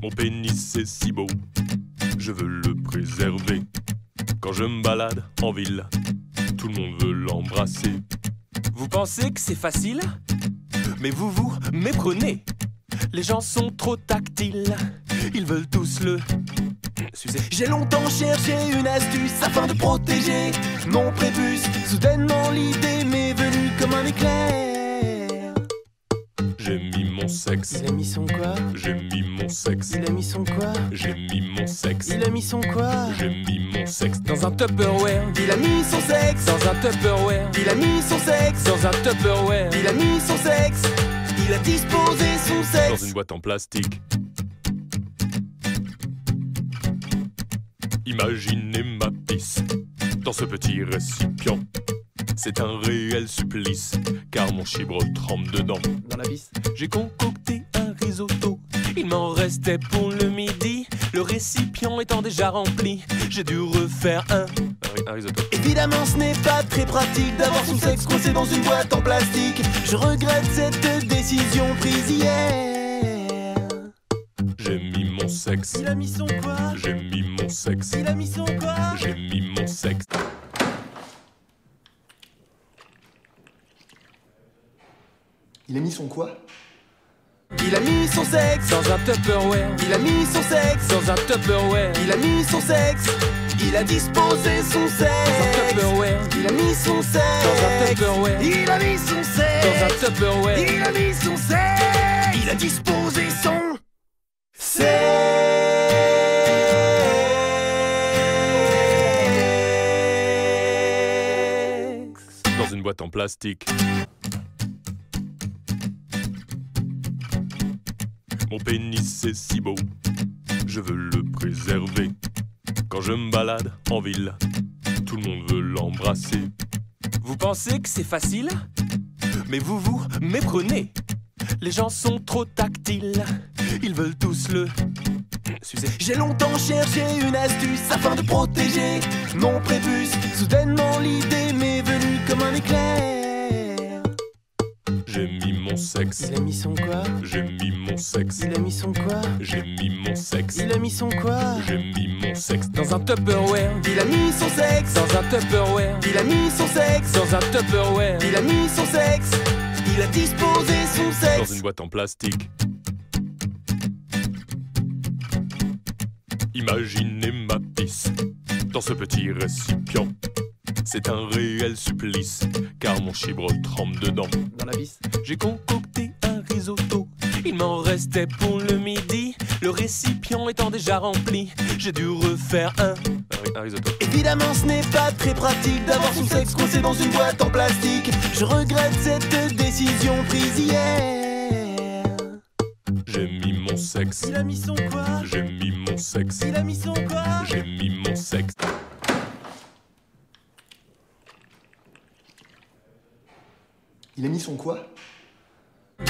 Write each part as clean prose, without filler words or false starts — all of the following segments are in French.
Mon pénis est si beau, je veux le préserver. Quand je me balade en ville, tout le monde veut l'embrasser. Vous pensez que c'est facile? Mais vous vous méprenez. Les gens sont trop tactiles, ils veulent tous le sucer. J'ai longtemps cherché une astuce afin de protéger mon prépuce. Soudainement l'idée m'est venue comme un éclair. J'ai mis mon sexe. Il a mis son quoi? J'ai mis mon sexe. Il a mis son quoi? J'ai mis mon sexe. Il a mis son quoi? J'ai mis mon sexe Dans un Tupperware. Il a mis son sexe. Dans un Tupperware. Il a mis son sexe. Dans un Tupperware. Il a mis son sexe. Il a disposé son sexe dans une boîte en plastique. Imaginez ma pisse dans ce petit récipient. C'est un réel supplice, car mon chibre trempe dedans. dans la vis. J'ai concocté un risotto. Il m'en restait pour le midi. Le récipient étant déjà rempli, j'ai dû refaire un risotto. Évidemment ce n'est pas très pratique d'avoir son sexe coincé dans une boîte en plastique. Je regrette cette décision prise hier. J'ai mis mon sexe. Il a mis son quoi? J'ai mis mon sexe. Il a mis son quoi? J'ai mis mon sexe. Il a mis son quoi? Il a mis son sexe Dans un Tupperware. Il a mis son sexe Dans un Tupperware. Il a mis son sexe. Il a disposé son Dans un sexe. Tupperware. Il a mis son Dans un sexe. Tupperware. Il a mis son Dans un sexe. Tupperware. Il a mis son sexe. Il a disposé son sexe. Dans une boîte en plastique. Mon pénis est si beau, je veux le préserver. Quand je me balade en ville, tout le monde veut l'embrasser. Vous pensez que c'est facile? Mais vous vous méprenez. Les gens sont trop tactiles, ils veulent tous le sucer. J'ai longtemps cherché une astuce afin de protéger mon prépuce. Soudainement l'idée m'est venue comme un éclair. J'ai mis mon sexe. Il a mis son quoi? J'ai mis mon sexe. Il a mis son quoi? J'ai mis mon sexe. Il a mis son quoi? J'ai mis mon sexe Dans un Tupperware. Il a mis son sexe. Dans un Tupperware. Il a mis son sexe. Dans un Tupperware. Il a mis son sexe. Il a disposé son dans sexe une boîte en plastique. Imaginez ma pisse dans ce petit récipient. C'est un réel supplice, car mon chibre trempe dedans. dans la vis. J'ai concocté un risotto. Il m'en restait pour le midi. Le récipient étant déjà rempli, j'ai dû refaire un risotto. Évidemment ce n'est pas très pratique d'avoir son sexe coincé dans une boîte en plastique. Je regrette cette décision prise hier. J'ai mis mon sexe. Il a mis son quoi? J'ai mis mon sexe. Il a mis son quoi? J'ai mis mon sexe. Il a mis son quoi?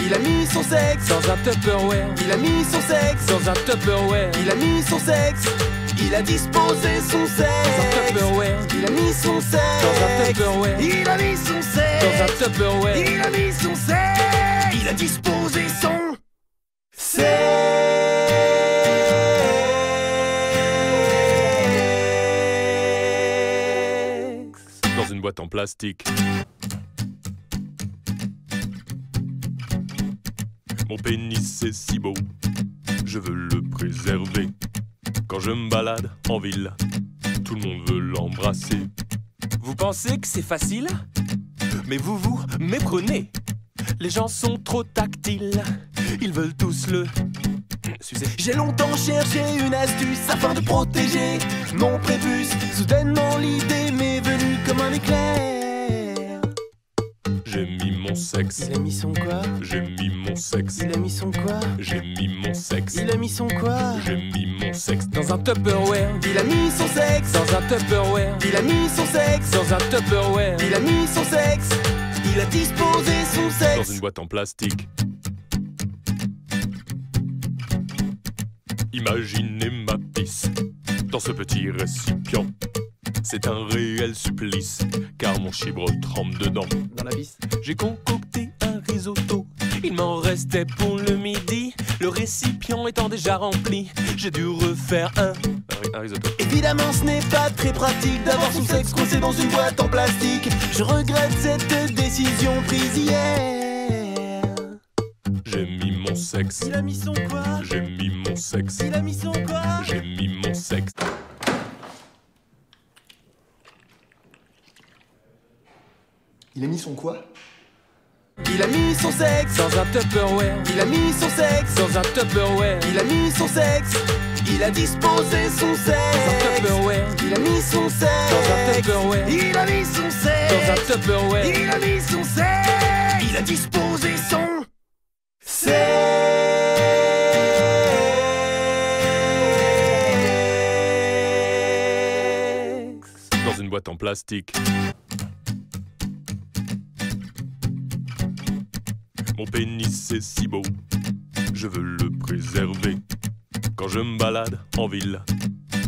Il a mis son sexe Dans un Tupperware. Il a mis son sexe Dans un Tupperware. Il a mis son sexe. Il a disposé son Dans un sexe. Tupperware. Il a mis son sexe. Dans un Tupperware. Il a mis son Dans sexe. un Tupperware. Il a mis son sexe. Il a disposé son sexe. Dans une boîte en plastique. Mon pénis est si beau, je veux le préserver. Quand je me balade en ville, tout le monde veut l'embrasser. Vous pensez que c'est facile? Mais vous vous méprenez. Les gens sont trop tactiles, ils veulent tous le sucer. J'ai longtemps cherché une astuce afin de protéger mon prépuce. Soudainement l'idée m'est venue comme un éclair. J'ai mis mon sexe. Il a mis son quoi? J'ai mis mon sexe. Il a mis son quoi? J'ai mis mon sexe. Il a mis son quoi? J'ai mis mon sexe Dans un Tupperware. Il a mis son sexe Dans un Tupperware. Il a mis son sexe Dans un Tupperware. Il a mis son sexe. Il a disposé son dans sexe une boîte en plastique. Imaginez ma pisse dans ce petit récipient. C'est un réel supplice, car mon chibre trempe dedans. dans la vis. J'ai concocté un risotto. Il m'en restait pour le midi. Le récipient récipient étant déjà rempli, j'ai dû refaire un risotto. Évidemment, ce n'est pas très pratique d'avoir son sexe coincé dans une boîte en plastique. Je regrette cette décision prise hier. J'ai mis mon sexe. Il a mis son quoi? J'ai mis mon sexe. Il a mis son quoi? J'ai mis mon sexe. Il a mis son quoi? Il a mis son sexe Dans un Tupperware, Il a mis son sexe dans un Tupperware, Il a mis son sexe Il a disposé son dans un sexe Tupperware, Il a mis son dans un sexe Tupperware, Il a mis son dans un sexe Tupperware. Il a mis son sexe Il a disposé son sexe. Dans une boîte en plastique. Mon pénis est si beau, je veux le préserver. Quand je me balade en ville,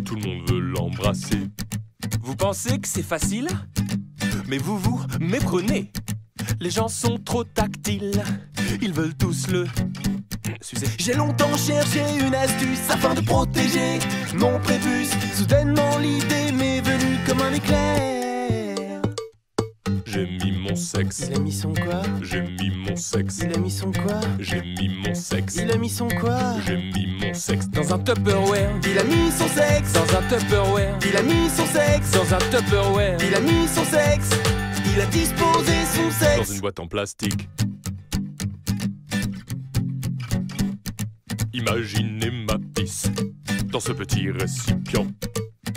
tout le monde veut l'embrasser. Vous pensez que c'est facile? Mais vous vous méprenez. Les gens sont trop tactiles, ils veulent tous le sucer. J'ai longtemps cherché une astuce afin de protéger mon prépuce. Soudainement l'idée m'est venue comme un éclair. J'ai mis mon sexe. Il a mis son quoi? J'ai mis mon sexe. Il a mis son quoi? J'ai mis mon sexe. Il a mis son quoi? J'ai mis mon sexe. Dans un Tupperware, Il a mis son sexe dans un Tupperware, Il a mis son sexe dans un Tupperware, Il a mis son sexe Il a disposé son Dans sexe une boîte en plastique. Imaginez ma pisse dans ce petit récipient.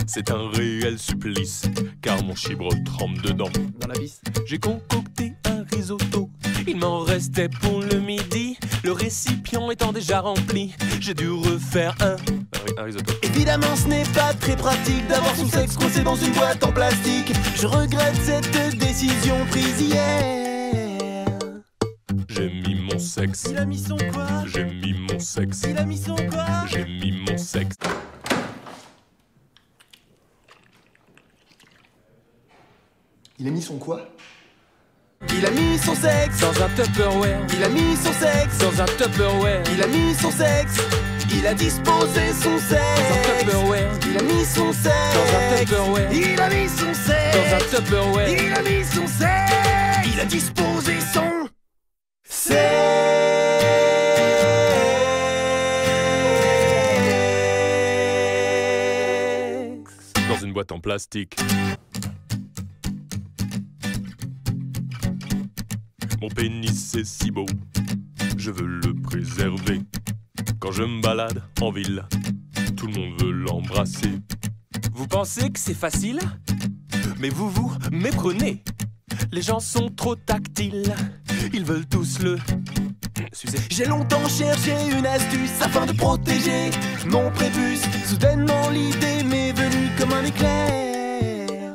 C'est un réel supplice, car mon chibre trempe dedans. Dans la vis. j'ai concocté un risotto. Il m'en restait pour le midi, le récipient étant déjà rempli, j'ai dû refaire un risotto. Évidemment ce n'est pas très pratique d'avoir son sexe coincé dans une boîte en plastique. Je regrette cette décision prise hier. J'ai mis mon sexe. Il a mis son quoi? J'ai mis mon sexe. Il a mis son quoi? J'ai mis mon sexe. Il a mis son quoi? Il a mis son sexe Dans un Tupperware, Il a mis son sexe dans un Tupperware, Il a mis son sexe Il a disposé son dans un sexe Tupperware, Il a mis son dans un sexe Tupperware, Il a mis son dans un sexe Tupperware. Il a mis son sexe Il a disposé son sexe. Dans une boîte en plastique. Mon pénis est si beau, je veux le préserver. Quand je me balade en ville, tout le monde veut l'embrasser. Vous pensez que c'est facile? Mais vous vous méprenez. Les gens sont trop tactiles, ils veulent tous le sucer. J'ai longtemps cherché une astuce afin de protéger mon prépuce. Soudainement l'idée m'est venue comme un éclair.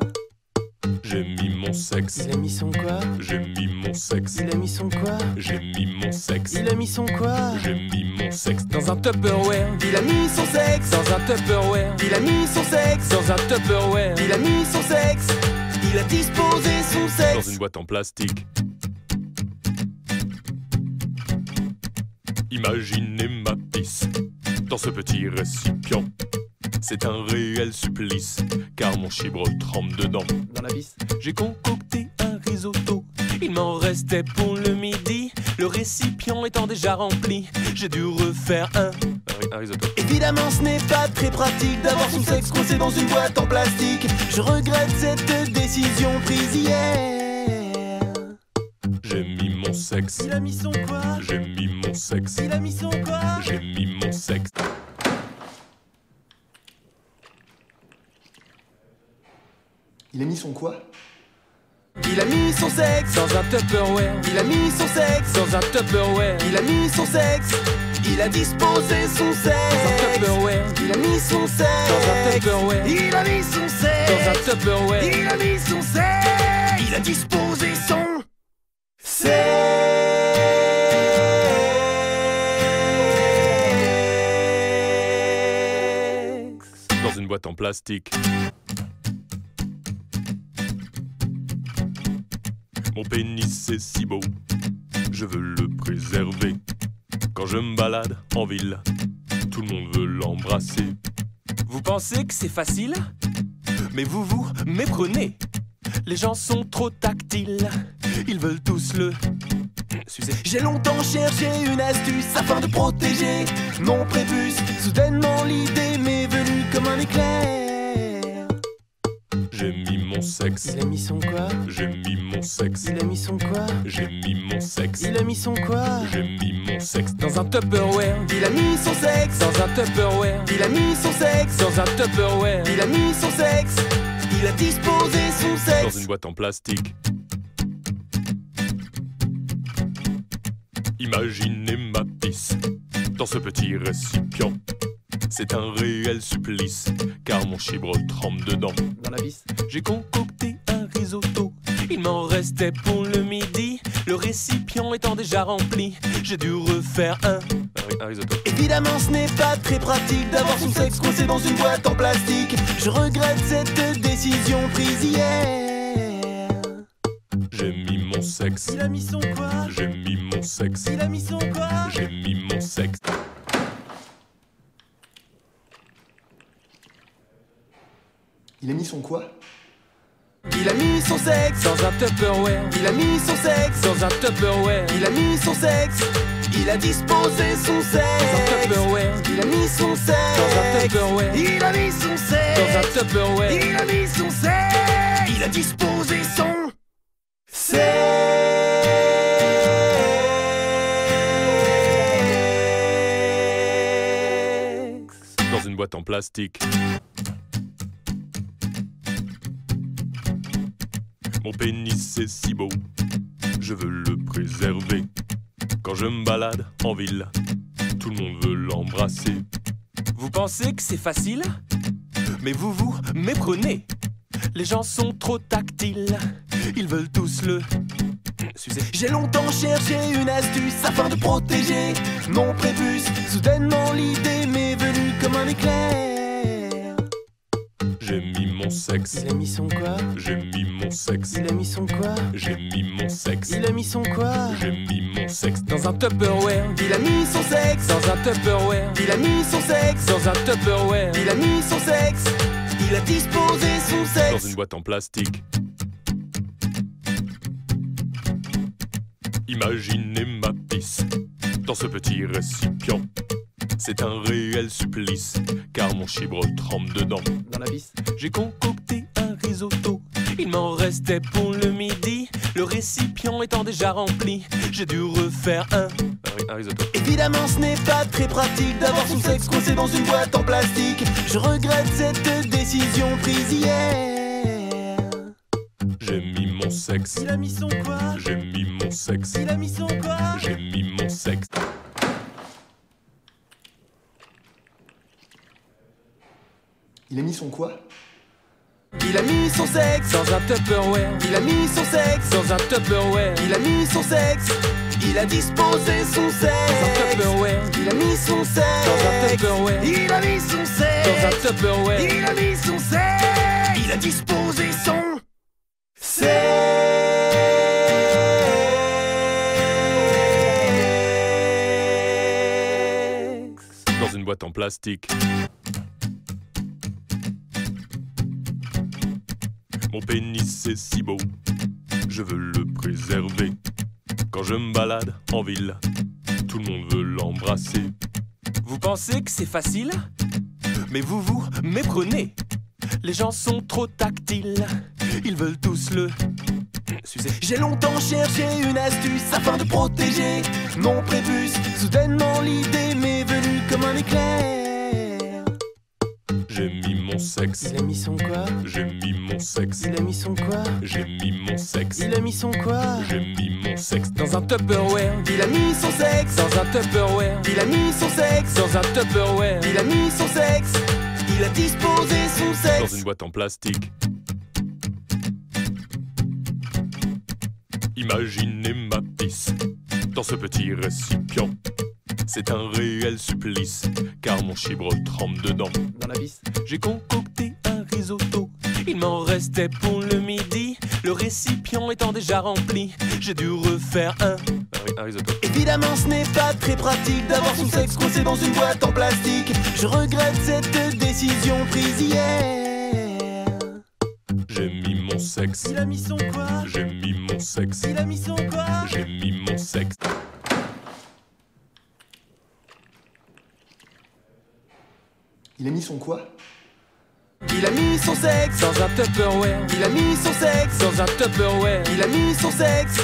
J'ai mis mon sexe. Il a mis son quoi? J'ai mis mon sexe. Il a mis son quoi? J'ai mis mon sexe. Il a mis son quoi? J'ai mis mon sexe. Dans un Tupperware, Il a mis son sexe dans un Tupperware, Il a mis son sexe dans un Tupperware, Il a mis son sexe Il a disposé son Dans sexe une boîte en plastique. Imaginez ma pisse dans ce petit récipient. C'est un réel supplice, car mon chibre trempe dedans. Dans la vis. j'ai concocté un risotto. Il m'en restait pour le midi, le récipient étant déjà rempli, j'ai dû refaire un risotto. Évidemment ce n'est pas très pratique d'avoir son sexe coincé dans une boîte en plastique. Je regrette cette décision prise hier. J'ai mis mon sexe. Il a mis son quoi? J'ai mis mon sexe. Il a mis son quoi? J'ai mis mon sexe. Il a mis son quoi? Il a mis son sexe Dans un Tupperware, Il a mis son sexe dans un Tupperware, Il a mis son sexe Il a disposé son dans un sexe Tupperware, Il a mis son dans un sexe Tupperware, Il a mis son dans un sexe Tupperware. Il a mis son sexe Il a disposé son sexe. Dans une boîte en plastique. Mon pénis est si beau, je veux le préserver. Quand je me balade en ville, tout le monde veut l'embrasser. Vous pensez que c'est facile? Mais vous vous méprenez. Les gens sont trop tactiles. Ils veulent tous le sucer. J'ai longtemps cherché une astuce afin de protéger mon prépuce. Soudainement l'idée m'est venue comme un éclair. J'ai mis mon sexe. Il a mis son quoi? J'ai mis mon sexe. Il a mis son quoi? J'ai mis mon sexe. Il a mis son quoi? J'ai mis mon sexe. Dans un Tupperware. Il a mis son sexe. Dans un Tupperware. Il a mis son sexe. Dans un Tupperware. Il a mis son sexe. Il a disposé son Dans sexe. une boîte en plastique. Imaginez ma pisse dans ce petit récipient. C'est un réel supplice, car mon chibre trempe dedans. Dans la vis. J'ai concocté un risotto. Il m'en restait pour le midi. Le récipient étant déjà rempli, j'ai dû refaire un risotto. Évidemment ce n'est pas très pratique d'avoir son sexe coincé dans une boîte en plastique. Je regrette cette décision prise hier. J'ai mis mon sexe. Il a mis son quoi? J'ai mis mon sexe. Il a mis son quoi? J'ai mis mon sexe. Il a mis son quoi? Il a mis son sexe. Dans un Tupperware. Il a mis son sexe. Dans un Tupperware. Il a mis son sexe. Il a disposé son Dans un sexe. Tupperware. Il a mis son sexe. Dans un Tupperware. Il a mis son sexe. Dans un Tupperware. Il a mis son sexe. Il a disposé son sexe. Dans une boîte en plastique. Mon pénis est si beau, je veux le préserver. Quand je me balade en ville, tout le monde veut l'embrasser. Vous pensez que c'est facile? Mais vous vous méprenez. Les gens sont trop tactiles. Ils veulent tous le sucer. J'ai longtemps cherché une astuce afin de protéger mon prépuce. Soudainement l'idée m'est venue comme un éclair. J'ai mis mon sexe. Il a mis son quoi? J'ai mis mon sexe. Il a mis son quoi? J'ai mis mon sexe. Il a mis son quoi? J'ai mis mon sexe. Dans un Tupperware. Il a mis son sexe. Dans un Tupperware. Il a mis son sexe. Dans un Tupperware. Il a mis son sexe. Il a disposé son Dans sexe. une boîte en plastique. Imaginez ma pisse dans ce petit récipient. C'est un réel supplice, car mon chibre trempe dedans. Dans la vis. J'ai concocté un risotto. Il m'en restait pour le midi. Le récipient étant déjà rempli, j'ai dû refaire un risotto. Évidemment ce n'est pas très pratique d'avoir son sexe coincé dans une boîte en plastique. Je regrette cette décision prise hier. J'ai mis mon sexe. Il a mis son quoi? J'ai mis mon sexe. Il a mis son quoi? J'ai mis mon sexe. Il a mis son quoi? Il a mis son sexe. Dans un Tupperware. Il a mis son sexe. Dans un Tupperware. Il a mis son sexe. Il a disposé son Dans un sexe. Tupperware. Il a mis son sexe. Dans un Tupperware. Il a mis son Dans un sexe. Tupperware. Il a mis son sexe. Il a disposé son sexe. Dans une boîte en plastique. Mon pénis est si beau, je veux le préserver. Quand je me balade en ville, tout le monde veut l'embrasser. Vous pensez que c'est facile? Mais vous vous méprenez. Les gens sont trop tactiles. Ils veulent tous le sucer. J'ai longtemps cherché une astuce afin de protéger mon prépuce. Soudainement l'idée m'est venue comme un éclair. J'ai mis mon sexe. Il a mis son quoi? J'ai mis mon sexe. Il a mis son quoi? J'ai mis mon sexe. Il a mis son quoi? J'ai mis mon sexe. Dans un Tupperware. Il a mis son sexe. Dans un Tupperware. Il a mis son sexe. Dans un Tupperware. Il a mis son sexe. Il a disposé son Dans sexe. une boîte en plastique. Imaginez ma pisse dans ce petit récipient. C'est un réel supplice, car mon chibre trempe dedans. Dans la vis. J'ai concocté un risotto. Il m'en restait pour le midi, le récipient étant déjà rempli. J'ai dû refaire un risotto. Évidemment, ce n'est pas très pratique d'avoir son sexe coincé dans une boîte en plastique. Je regrette cette décision prise hier. J'ai mis mon sexe. Il a mis son quoi? J'ai mis mon sexe. Il a mis son quoi? J'ai mis mon sexe. Il a mis son quoi? Il a mis son sexe Dans un Tupperware, Il a mis son sexe dans un Tupperware, Il a mis son sexe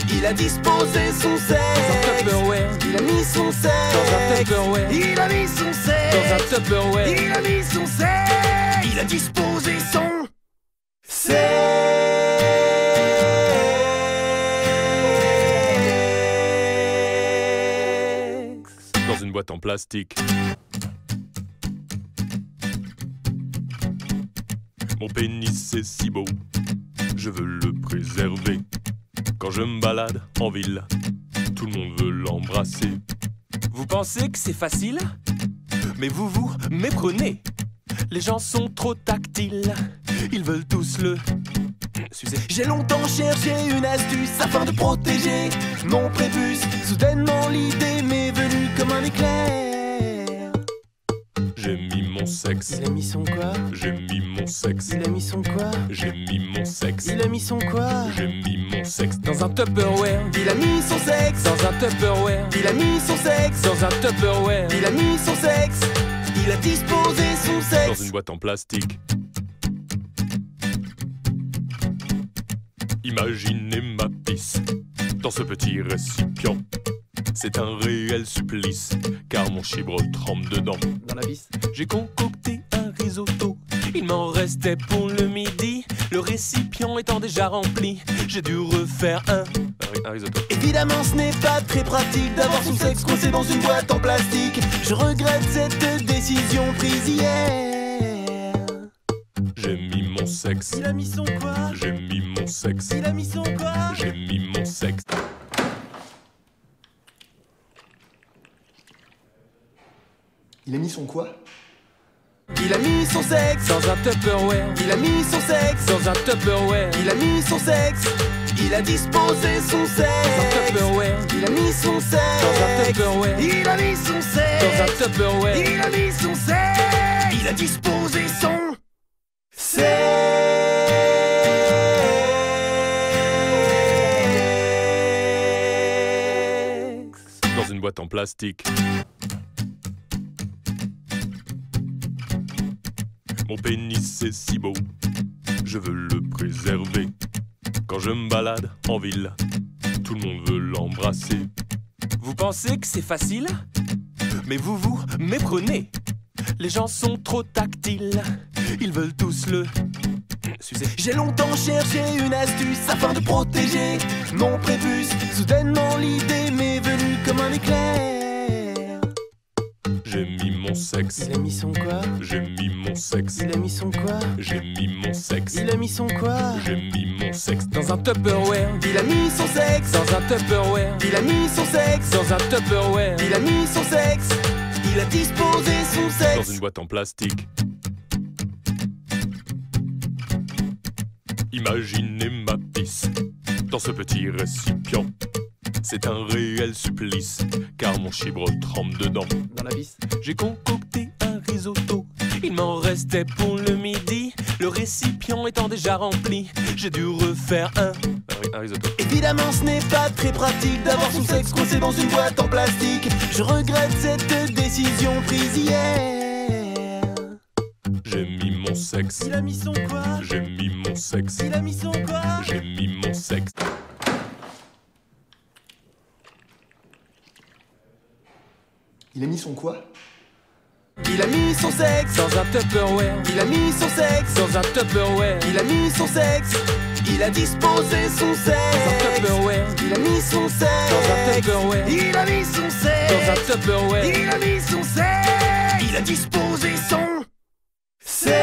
Il a disposé son dans un sexe Tupperware, Il a mis son dans un sexe Tupperware, Il a mis son dans un sexe Tupperware. Il a mis son sexe Il a disposé son sexe. Dans une boîte en plastique. Mon pénis est si beau, je veux le préserver. Quand je me balade en ville, tout le monde veut l'embrasser. Vous pensez que c'est facile? Mais vous vous méprenez. Les gens sont trop tactiles. Ils veulent tous le sucer. J'ai longtemps cherché une astuce afin de protéger mon prépuce. Soudainement l'idée m'est venue comme un éclair. J'ai mis mon sexe. Il a mis son quoi? J'ai mis mon sexe. Il a mis son quoi? J'ai mis mon sexe. Il a mis son quoi? J'ai mis mon sexe. Dans un Tupperware, Il a mis son sexe dans un Tupperware, Il a mis son sexe dans un Tupperware, Il a mis son sexe Il a disposé son Dans sexe une boîte en plastique. Imaginez ma pisse dans ce petit récipient. C'est un réel supplice, car mon chibre trempe dedans. Dans la vis. j'ai concocté un risotto. Il m'en restait pour le midi, le récipient étant déjà rempli. J'ai dû refaire un risotto. Évidemment ce n'est pas très pratique d'avoir son sexe coincé dans une boîte en plastique. Je regrette cette décision prise hier. J'ai mis mon sexe. Il a mis son quoi? J'ai mis mon sexe. Il a mis son quoi? J'ai mis mon sexe. Il a mis son quoi? Il a mis son sexe Dans un Tupperware, Il a mis son sexe dans un Tupperware, Il a mis son sexe Il a disposé son dans un sexe Tupperware, Il a mis son dans un sexe Tupperware, Il a mis son dans un sexe Tupperware. Il a mis son sexe Il a disposé son sexe. Dans une boîte en plastique. Mon pénis est si beau, je veux le préserver. Quand je me balade en ville, tout le monde veut l'embrasser. Vous pensez que c'est facile? Mais vous vous méprenez. Les gens sont trop tactiles. Ils veulent tous le sucer. J'ai longtemps cherché une astuce afin de protéger mon prépuce. Soudainement l'idée m'est venue comme un éclair. J'ai mis mon sexe. Il a mis son quoi? J'ai mis mon sexe. Il a mis son quoi? J'ai mis mon sexe. Il a mis son quoi? J'ai mis mon sexe. Dans un Tupperware, Il a mis son sexe dans un Tupperware, Il a mis son sexe dans un Tupperware, Il a mis son sexe Il a disposé son Dans sexe une boîte en plastique. Imaginez ma pisse dans ce petit récipient. C'est un réel supplice, car mon chibre trempe dedans. Dans la vis. j'ai concocté un risotto. Il m'en restait pour le midi, le récipient étant déjà rempli. J'ai dû refaire un risotto. Évidemment ce n'est pas très pratique d'avoir son sexe coincé dans une boîte en plastique. Je regrette cette décision prise hier. J'ai mis mon sexe. Il a mis son quoi? J'ai mis mon sexe. Il a mis son quoi? J'ai mis mon sexe. Il a mis son quoi? Il a mis son sexe Dans un Tupperware, Il a mis son sexe dans un Tupperware, Il a mis son sexe Il a disposé son dans un sexe Tupperware, Il a mis son dans un sexe Tupperware, Il a mis son dans un sexe Tupperware. Il a mis son sexe Il a disposé son sexe.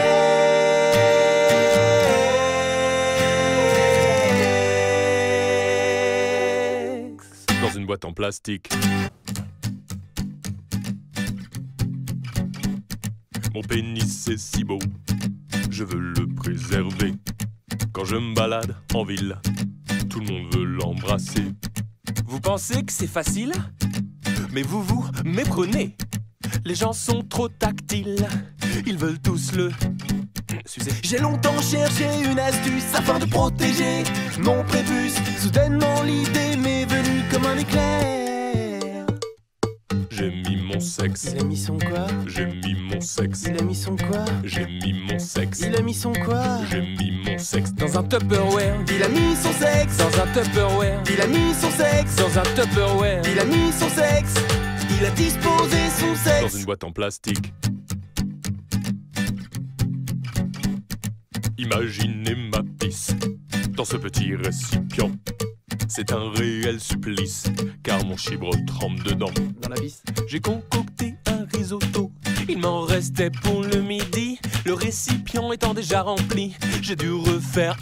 Dans une boîte en plastique. Mon pénis est si beau, je veux le préserver. Quand je me balade en ville, tout le monde veut l'embrasser. Vous pensez que c'est facile? Mais vous vous méprenez. Les gens sont trop tactiles, ils veulent tous le sucer. J'ai longtemps cherché une astuce afin de protéger mon prépuce. Soudainement l'idée m'est venue comme un éclair. J'ai mis mon sexe, Il a mis son quoi? j'ai mis mon sexe, Il a mis son quoi? j'ai mis mon sexe, Il a mis son quoi? j'ai mis mon sexe. Dans un Tupperware, Il a mis son sexe. dans un Tupperware, Il a mis son sexe. dans un Tupperware. Il a mis son sexe. Il a disposé son Dans sexe. une boîte en plastique. Imaginez ma pisse dans ce petit récipient. C'est un réel supplice, car mon chibre trempe dedans. Dans la vis. J'ai concocté un risotto, il m'en restait pour le midi. Le récipient étant déjà rempli, j'ai dû refaire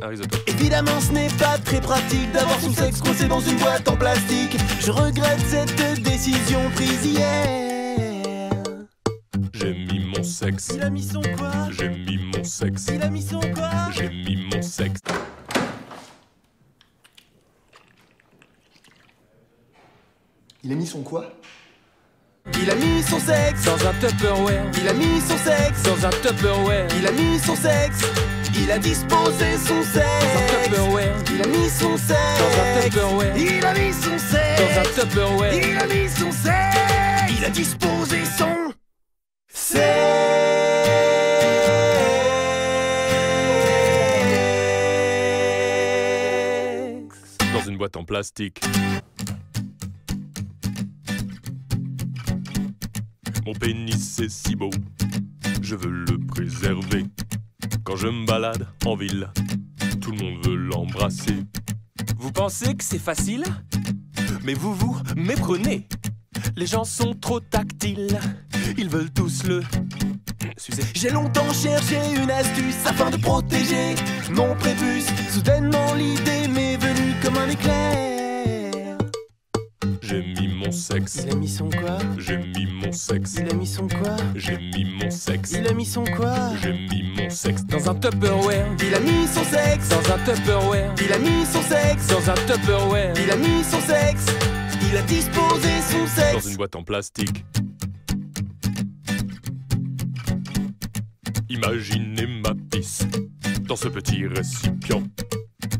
un risotto. Évidemment ce n'est pas très pratique d'avoir son sexe coincé dans une boîte en plastique. Je regrette cette décision prise hier. J'ai mis mon sexe, Il a mis son quoi? j'ai mis mon sexe, Il a mis son quoi? j'ai mis mon sexe. Il a mis son quoi? Il a mis son sexe. Dans un Tupperware, Il a mis son sexe. dans un Tupperware, Il a mis son sexe. Il a disposé son dans un sexe. Tupperware, Il a mis son sexe. dans un Tupperware, Il a mis son dans sexe. un Tupperware. Il a mis son sexe. Il a disposé son sexe. Dans une boîte en plastique. Mon pénis est si beau, je veux le préserver. Quand je me balade en ville, tout le monde veut l'embrasser. Vous pensez que c'est facile? Mais vous vous méprenez. Les gens sont trop tactiles, ils veulent tous le sucer. J'ai longtemps cherché une astuce afin de protéger mon prépuce. Soudainement l'idée m'est venue comme un éclair. J'ai mis mon sexe, Il a mis son quoi? j'ai mis mon sexe, Il a mis son quoi? j'ai mis mon sexe, Il a mis son quoi? j'ai mis mon sexe. Dans un Tupperware, Il a mis son sexe. dans un Tupperware, Il a mis son sexe. dans un Tupperware. Il a mis son sexe. Il a disposé son Dans sexe. une boîte en plastique. Imaginez ma pisse dans ce petit récipient.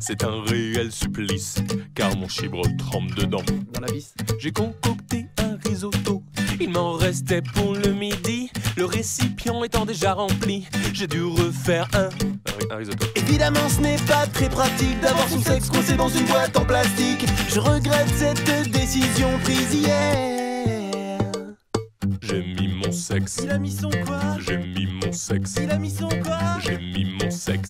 C'est un réel supplice, car mon chibre trempe dedans. Dans la vis. J'ai concocté un risotto, il m'en restait pour le midi. Le récipient étant déjà rempli, j'ai dû refaire un risotto. Évidemment ce n'est pas très pratique d'avoir son sexe coincé dans une boîte en plastique. Je regrette cette décision prise hier. J'ai mis mon sexe, Il a mis son quoi? j'ai mis mon sexe, Il a mis son quoi? j'ai mis mon sexe.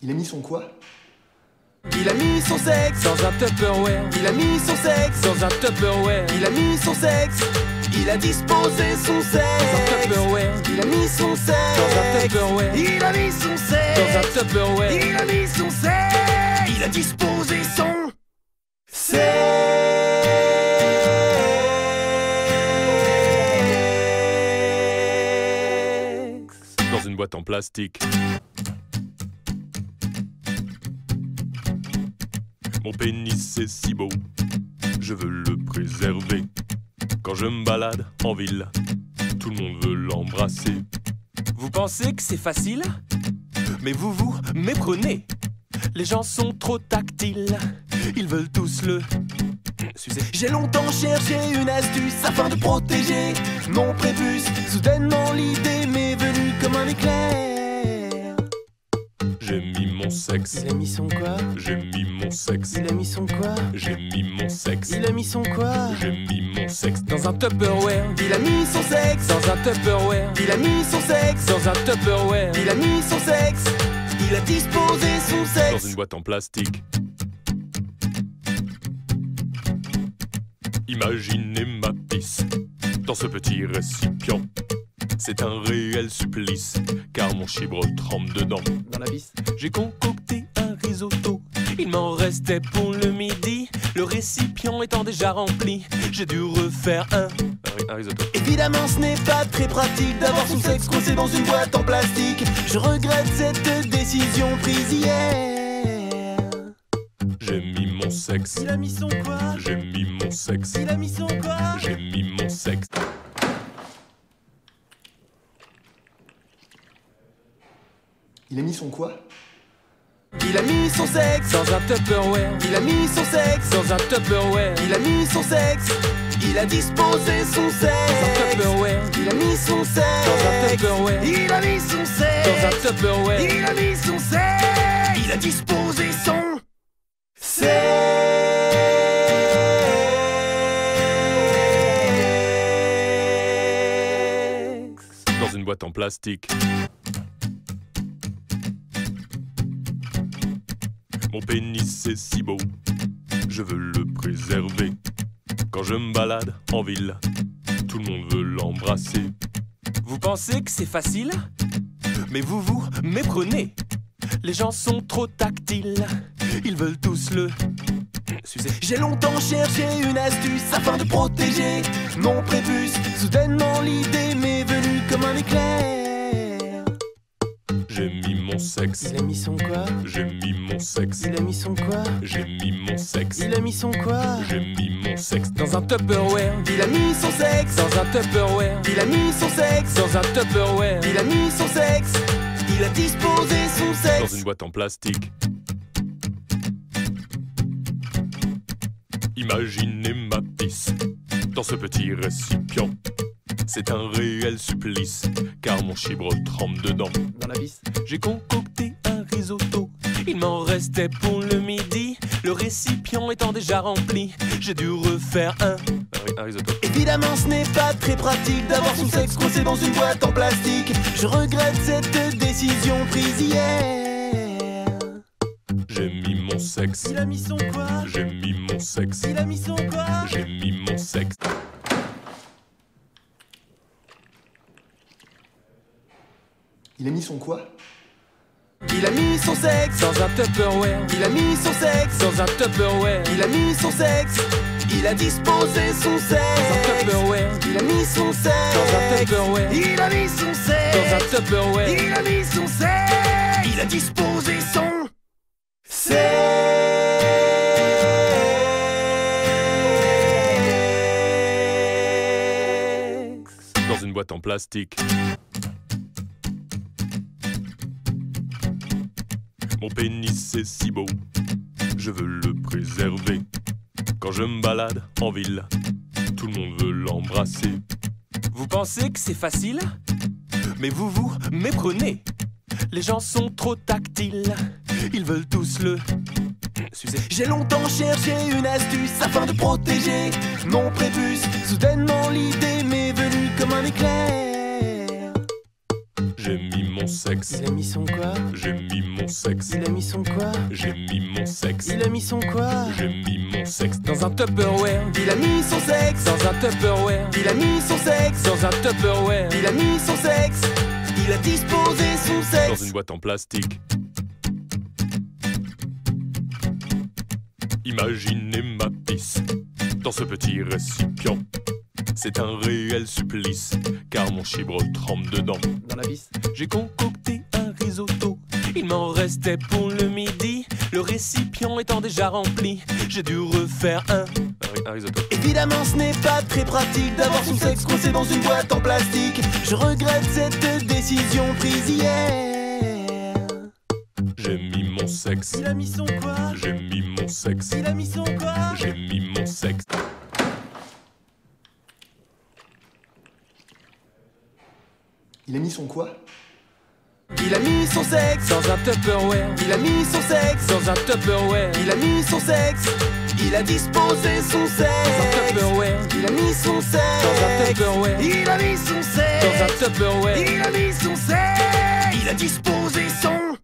Il a mis son quoi? Il a mis son sexe. Dans un Tupperware, Il a mis son sexe. dans un Tupperware, Il a mis son sexe. Il a disposé son dans un sexe. Tupperware, Il a mis son sexe. dans un Tupperware, Il a mis son dans sexe. un Tupperware. Il a mis son sexe. Il a disposé son sexe. Dans une boîte en plastique. Mon pénis est si beau, je veux le préserver. Quand je me balade en ville, tout le monde veut l'embrasser. Vous pensez que c'est facile? Mais vous vous méprenez. Les gens sont trop tactiles, ils veulent tous le sucer. J'ai longtemps cherché une astuce afin de protéger mon prépuce. Soudainement l'idée m'est venue comme un éclair. J'ai mis mon sexe, Il a mis son quoi? j'ai mis mon sexe, Il a mis son quoi? j'ai mis mon sexe, Il a mis son quoi? j'ai mis mon sexe. Dans un Tupperware, Il a mis son sexe. dans un Tupperware, Il a mis son sexe. dans un Tupperware. Il a mis son sexe. Il a disposé son Dans sexe. une boîte en plastique. Imaginez ma pisse dans ce petit récipient. C'est un réel supplice, car mon chibre trempe dedans. Dans la vis. J'ai concocté un risotto, Il m'en restait pour le midi, le récipient étant déjà rempli. J'ai dû refaire un risotto. Évidemment, ce n'est pas très pratique d'avoir son sexe coincé dans une boîte en plastique. Je regrette cette décision prise hier. J'ai mis mon sexe. Il a mis son quoi? J'ai mis mon sexe. Il a mis son quoi? J'ai mis mon sexe. Il a mis son quoi? Il a mis son sexe Dans un Tupperware, Il a mis son sexe dans un Tupperware, Il a mis son sexe Il a disposé son dans un sexe Tupperware, Il a mis son dans un sexe Tupperware, Il a mis son dans un sexe Tupperware. Il a mis son sexe Il a disposé son sexe. Dans une boîte en plastique. Mon pénis est si beau, je veux le préserver. Quand je me balade en ville, tout le monde veut l'embrasser. Vous pensez que c'est facile? Mais vous vous méprenez. Les gens sont trop tactiles. Ils veulent tous le sucer. J'ai longtemps cherché une astuce afin de protéger mon prépuce. Soudainement l'idée m'est venue comme un éclair. J'ai mis mon sexe. Il a mis son quoi? J'ai mis mon sexe. Il a mis son quoi? J'ai mis mon sexe. Il a mis son quoi? J'ai mis mon sexe. Dans un Tupperware, Il a mis son sexe dans un Tupperware, Il a mis son sexe dans un Tupperware. Il a mis son sexe Il a disposé son Dans sexe une boîte en plastique. Imaginez ma pisse dans ce petit récipient. C'est un réel supplice, car mon chibre trempe dedans. Dans la vis. J'ai concocté un risotto. Il m'en restait pour le midi, le récipient étant déjà rempli. J'ai dû refaire un risotto. Évidemment ce n'est pas très pratique d'avoir son sexe coincé dans une boîte en plastique. Je regrette cette décision prise hier. J'ai mis mon sexe. Il a mis son quoi? J'ai mis mon sexe. Il a mis son quoi? J'ai mis mon sexe. Il a mis son quoi? Il a mis son sexe Dans un Tupperware, Il a mis son sexe dans un Tupperware, Il a mis son sexe Il a disposé son dans un sexe Tupperware, Il a mis son dans un sexe Tupperware, Il a mis son dans un sexe Tupperware. Il a mis son sexe Il a disposé son sexe. Dans une boîte en plastique. Mon pénis est si beau, je veux le préserver. Quand je me balade en ville, tout le monde veut l'embrasser. Vous pensez que c'est facile? Mais vous vous méprenez. Les gens sont trop tactiles. Ils veulent tous le sucer. J'ai longtemps cherché une astuce afin de protéger mon prépuce. Soudainement l'idée m'est venue comme un éclair. J'ai mis mon sexe. Il a mis son quoi? J'ai mis mon sexe. Il a mis son quoi? J'ai mis mon sexe. Il a mis son quoi? J'ai mis mon sexe. Dans un Tupperware, Il a mis son sexe dans un Tupperware, Il a mis son sexe dans un Tupperware. Il a mis son sexe Il a disposé son Dans sexe une boîte en plastique. Imaginez ma pisse dans ce petit récipient. C'est un réel supplice, car mon chibre trempe dedans. Dans la vis. J'ai concocté un risotto. Il m'en restait pour le midi, le récipient étant déjà rempli. J'ai dû refaire un risotto. Évidemment ce n'est pas très pratique d'avoir son sexe coincé dans une boîte en plastique. Je regrette cette décision prise hier. J'ai mis mon sexe. Il a mis son quoi? J'ai mis mon sexe. Il a mis son quoi? J'ai mis mon sexe. Il a mis son quoi? Il a mis son sexe Dans un Tupperware, Il a mis son sexe dans un Tupperware, Il a mis son sexe Il a disposé son dans un sexe Tupperware, Il a mis son dans un sexe Tupperware, Il a mis son dans un sexe Tupperware. Il a mis son sexe Il a disposé son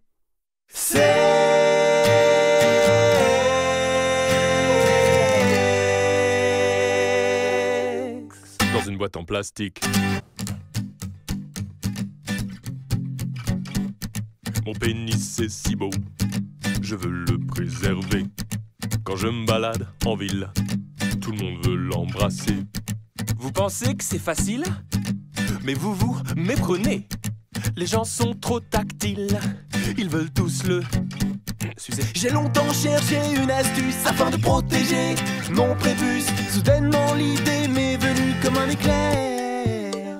sexe. Dans une boîte en plastique. Mon pénis est si beau, je veux le préserver. Quand je me balade en ville, tout le monde veut l'embrasser. Vous pensez que c'est facile? Mais vous vous méprenez. Les gens sont trop tactiles. Ils veulent tous le sucer. J'ai longtemps cherché une astuce afin de protéger mon prépuce. Soudainement l'idée m'est venue comme un éclair.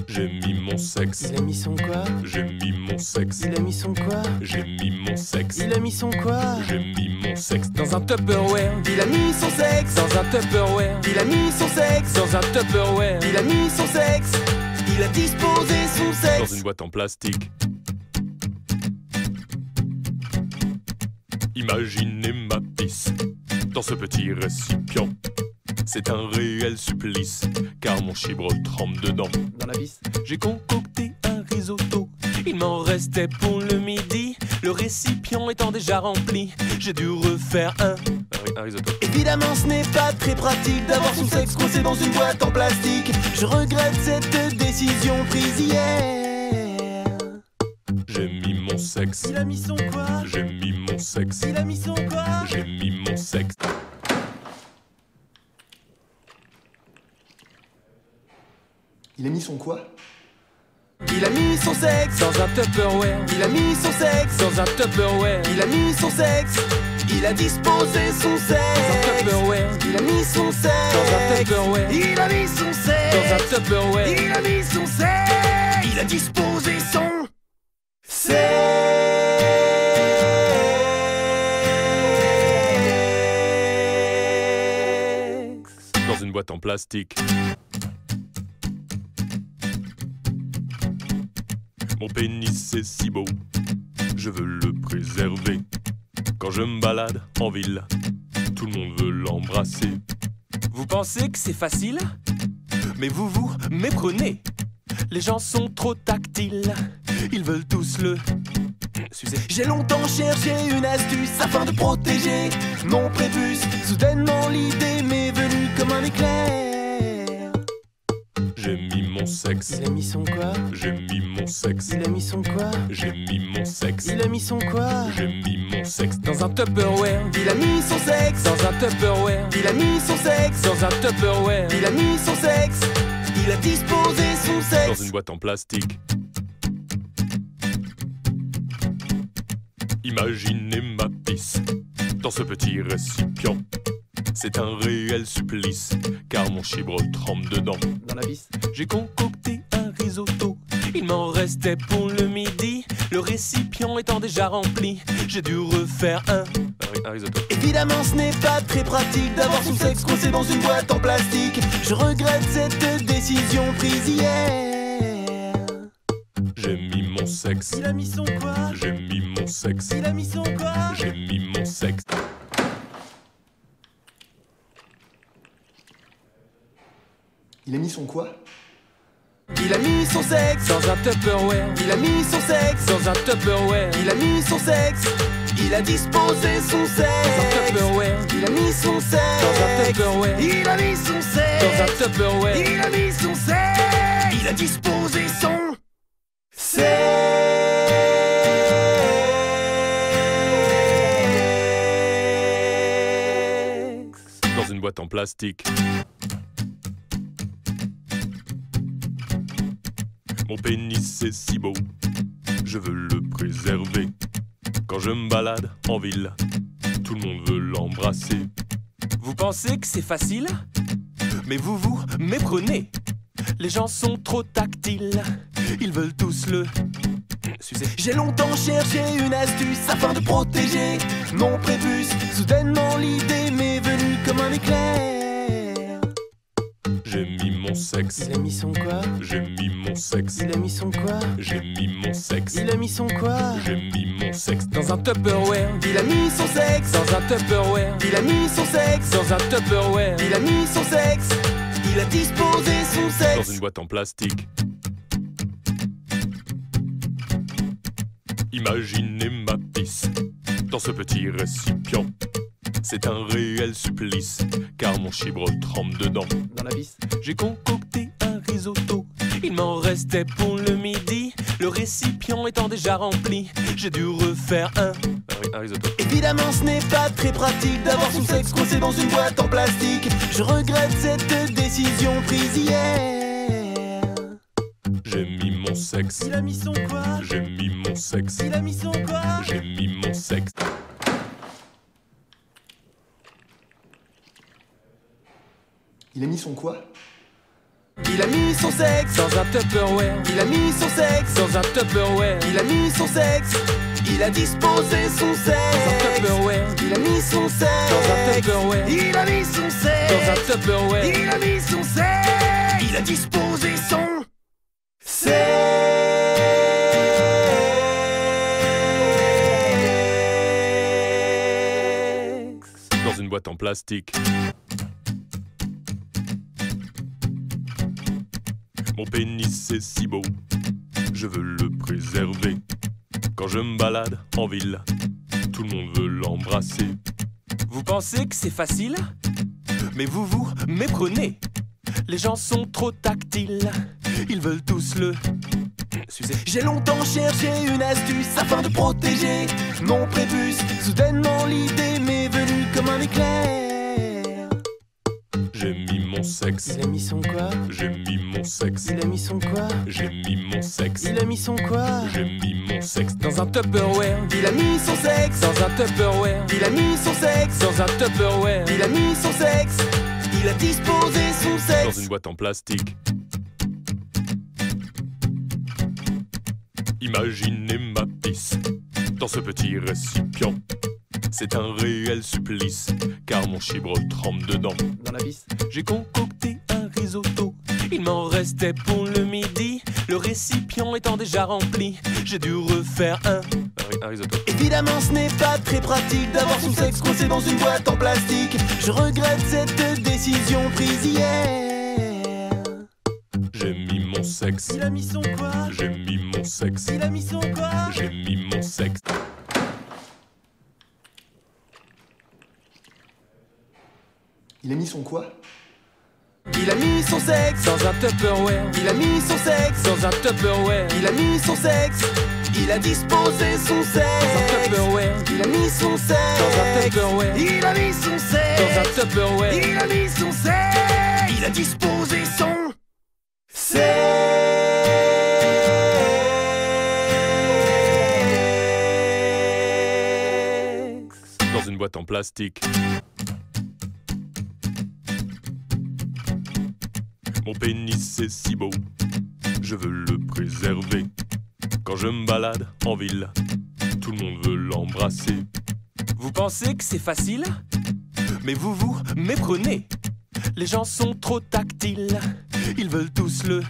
J'ai mis mon sexe. Il a mis son quoi? J'ai mis mon sexe. Il a mis son quoi? J'ai mis mon sexe. Il a mis son quoi? J'ai mis mon sexe. Dans un Tupperware. Il a mis son sexe. Dans un Tupperware. Il a mis son sexe. Dans un Tupperware. Il a mis son sexe. Il a disposé son Dans sexe. une boîte en plastique. Imaginez ma pisse dans ce petit récipient. C'est un réel supplice, car mon chibre trempe dedans. Dans la vis. J'ai concocté un risotto. Il m'en restait pour le midi. Le récipient étant déjà rempli, j'ai dû refaire un risotto. Évidemment ce n'est pas très pratique d'avoir son sexe coincé dans une boîte en plastique. Je regrette cette décision prise hier. J'ai mis mon sexe. Il a mis son quoi? J'ai mis mon sexe. Il a mis son quoi? J'ai mis mon sexe. Il a mis son quoi? Il a mis son sexe. Dans un Tupperware. Il a mis son sexe. Dans un Tupperware. Il a mis son sexe. Il a disposé son Dans un sexe. Tupperware. Il a mis son sexe. Dans un Tupperware. Il a mis son Dans un sexe. Tupperware. Il a mis son sexe. Il a disposé son sexe. Dans une boîte en plastique. Mon pénis est si beau, je veux le préserver. Quand je me balade en ville, tout le monde veut l'embrasser. Vous pensez que c'est facile? Mais vous vous méprenez. Les gens sont trop tactiles. Ils veulent tous le sucer. J'ai longtemps cherché une astuce afin de protéger mon prépuce. Soudainement l'idée m'est venue comme un éclair. J'ai mis mon sexe. Il a mis son quoi? J'ai mis mon sexe. Il a mis son quoi? J'ai mis mon sexe. Il a mis son quoi? J'ai mis mon sexe. Dans un Tupperware. Il a mis son sexe. Dans un Tupperware. Il a mis son sexe. Dans un Tupperware. Il a mis son sexe. Il a disposé son Dans sexe. une boîte en plastique. Imaginez ma pisse dans ce petit récipient. C'est un réel supplice, car mon chibre trempe dedans. Dans la vis. J'ai concocté un risotto. Il m'en restait pour le midi. Le récipient étant déjà rempli, j'ai dû refaire un risotto. Évidemment ce n'est pas très pratique d'avoir son sexe coincé dans une boîte en plastique. Je regrette cette décision prise hier. J'ai mis mon sexe. Il a mis son quoi? J'ai mis mon sexe. Il a mis son quoi? J'ai mis mon sexe. Il a mis son quoi? Il a mis son sexe. Dans un Tupperware. Il a mis son sexe. Dans un Tupperware. Il a mis son sexe. Il a disposé son Dans un sexe. Tupperware. Il a mis son sexe. Dans un Tupperware. Il a mis son Dans un sexe. Tupperware. Il a mis son sexe. Il a disposé son sexe. Dans une boîte en plastique. Mon pénis est si beau, je veux le préserver. Quand je me balade en ville, tout le monde veut l'embrasser. Vous pensez que c'est facile? Mais vous vous méprenez. Les gens sont trop tactiles. Ils veulent tous le sucer. J'ai longtemps cherché une astuce afin de protéger mon prépuce. Soudainement l'idée m'est venue comme un éclair. J'ai mis mon sexe. Il a mis son quoi? J'ai mis mon sexe. Il a mis son quoi? J'ai mis mon sexe. Il a mis son quoi? J'ai mis mon sexe. Dans un Tupperware. Il a mis son sexe. Dans un Tupperware. Il a mis son sexe. Dans un Tupperware. Il a mis son sexe. Il a disposé son Dans sexe. une boîte en plastique. Imaginez ma pisse dans ce petit récipient. C'est un réel supplice, car mon chibre trempe dedans. Dans la vis. J'ai concocté un risotto. Il m'en restait pour le midi. Le récipient étant déjà rempli, j'ai dû refaire un risotto. Évidemment, ce n'est pas très pratique d'avoir son sexe coincé dans une boîte en plastique. Je regrette cette décision prise hier. J'ai mis mon sexe. Il a mis son quoi? J'ai mis mon sexe. Il a mis son quoi? J'ai mis mon sexe. Il a mis son quoi? Il a mis son sexe Dans un Tupperware, Il a mis son sexe dans un Tupperware, Il a mis son sexe Il a disposé son dans un sexe Tupperware, Il a mis son sexe dans un Tupperware, Il a mis son dans un sexe Tupperware. Il a mis son sexe Il a disposé son sexe. Dans une boîte en plastique. Mon pénis est si beau, je veux le préserver. Quand je me balade en ville, tout le monde veut l'embrasser. Vous pensez que c'est facile? Mais vous vous méprenez. Les gens sont trop tactiles, ils veulent tous le sucer. J'ai longtemps cherché une astuce afin de protéger mon prépuce. Soudainement l'idée m'est venue comme un éclair. J'ai mis mon sexe. Il a mis son quoi? J'ai mis mon sexe. Il a mis son quoi? J'ai mis mon sexe. Il a mis son quoi? J'ai mis mon sexe. Dans un Tupperware, Il a mis son sexe dans un Tupperware, Il a mis son sexe dans un Tupperware, Il a mis son sexe Il a disposé son Dans sexe une boîte en plastique. Imaginez ma pisse dans ce petit récipient. C'est un réel supplice, car mon chibre trempe dedans. Dans la vis. j'ai concocté un risotto. Il m'en restait pour le midi, le récipient étant déjà rempli, j'ai dû refaire un risotto. Évidemment, ce n'est pas très pratique d'avoir son sexe coincé dans une boîte en plastique. Je regrette cette décision prise hier. J'ai mis mon sexe. Il a mis son quoi? J'ai mis mon sexe. Il a mis son quoi? J'ai mis mon sexe. Il a mis son quoi? Il a mis son sexe Dans un Tupperware, Il a mis son sexe dans un Tupperware, Il a mis son sexe Il a disposé son dans un sexe Tupperware, Il a mis son dans un sexe Tupperware, Il a mis son dans un sexe Tupperware. Il a mis son sexe Il a disposé son sexe. Dans une boîte en plastique. Mon pénis est si beau, je veux le préserver. Quand je me balade en ville, tout le monde veut l'embrasser. Vous pensez que c'est facile? Mais vous vous méprenez. Les gens sont trop tactiles, ils veulent tous le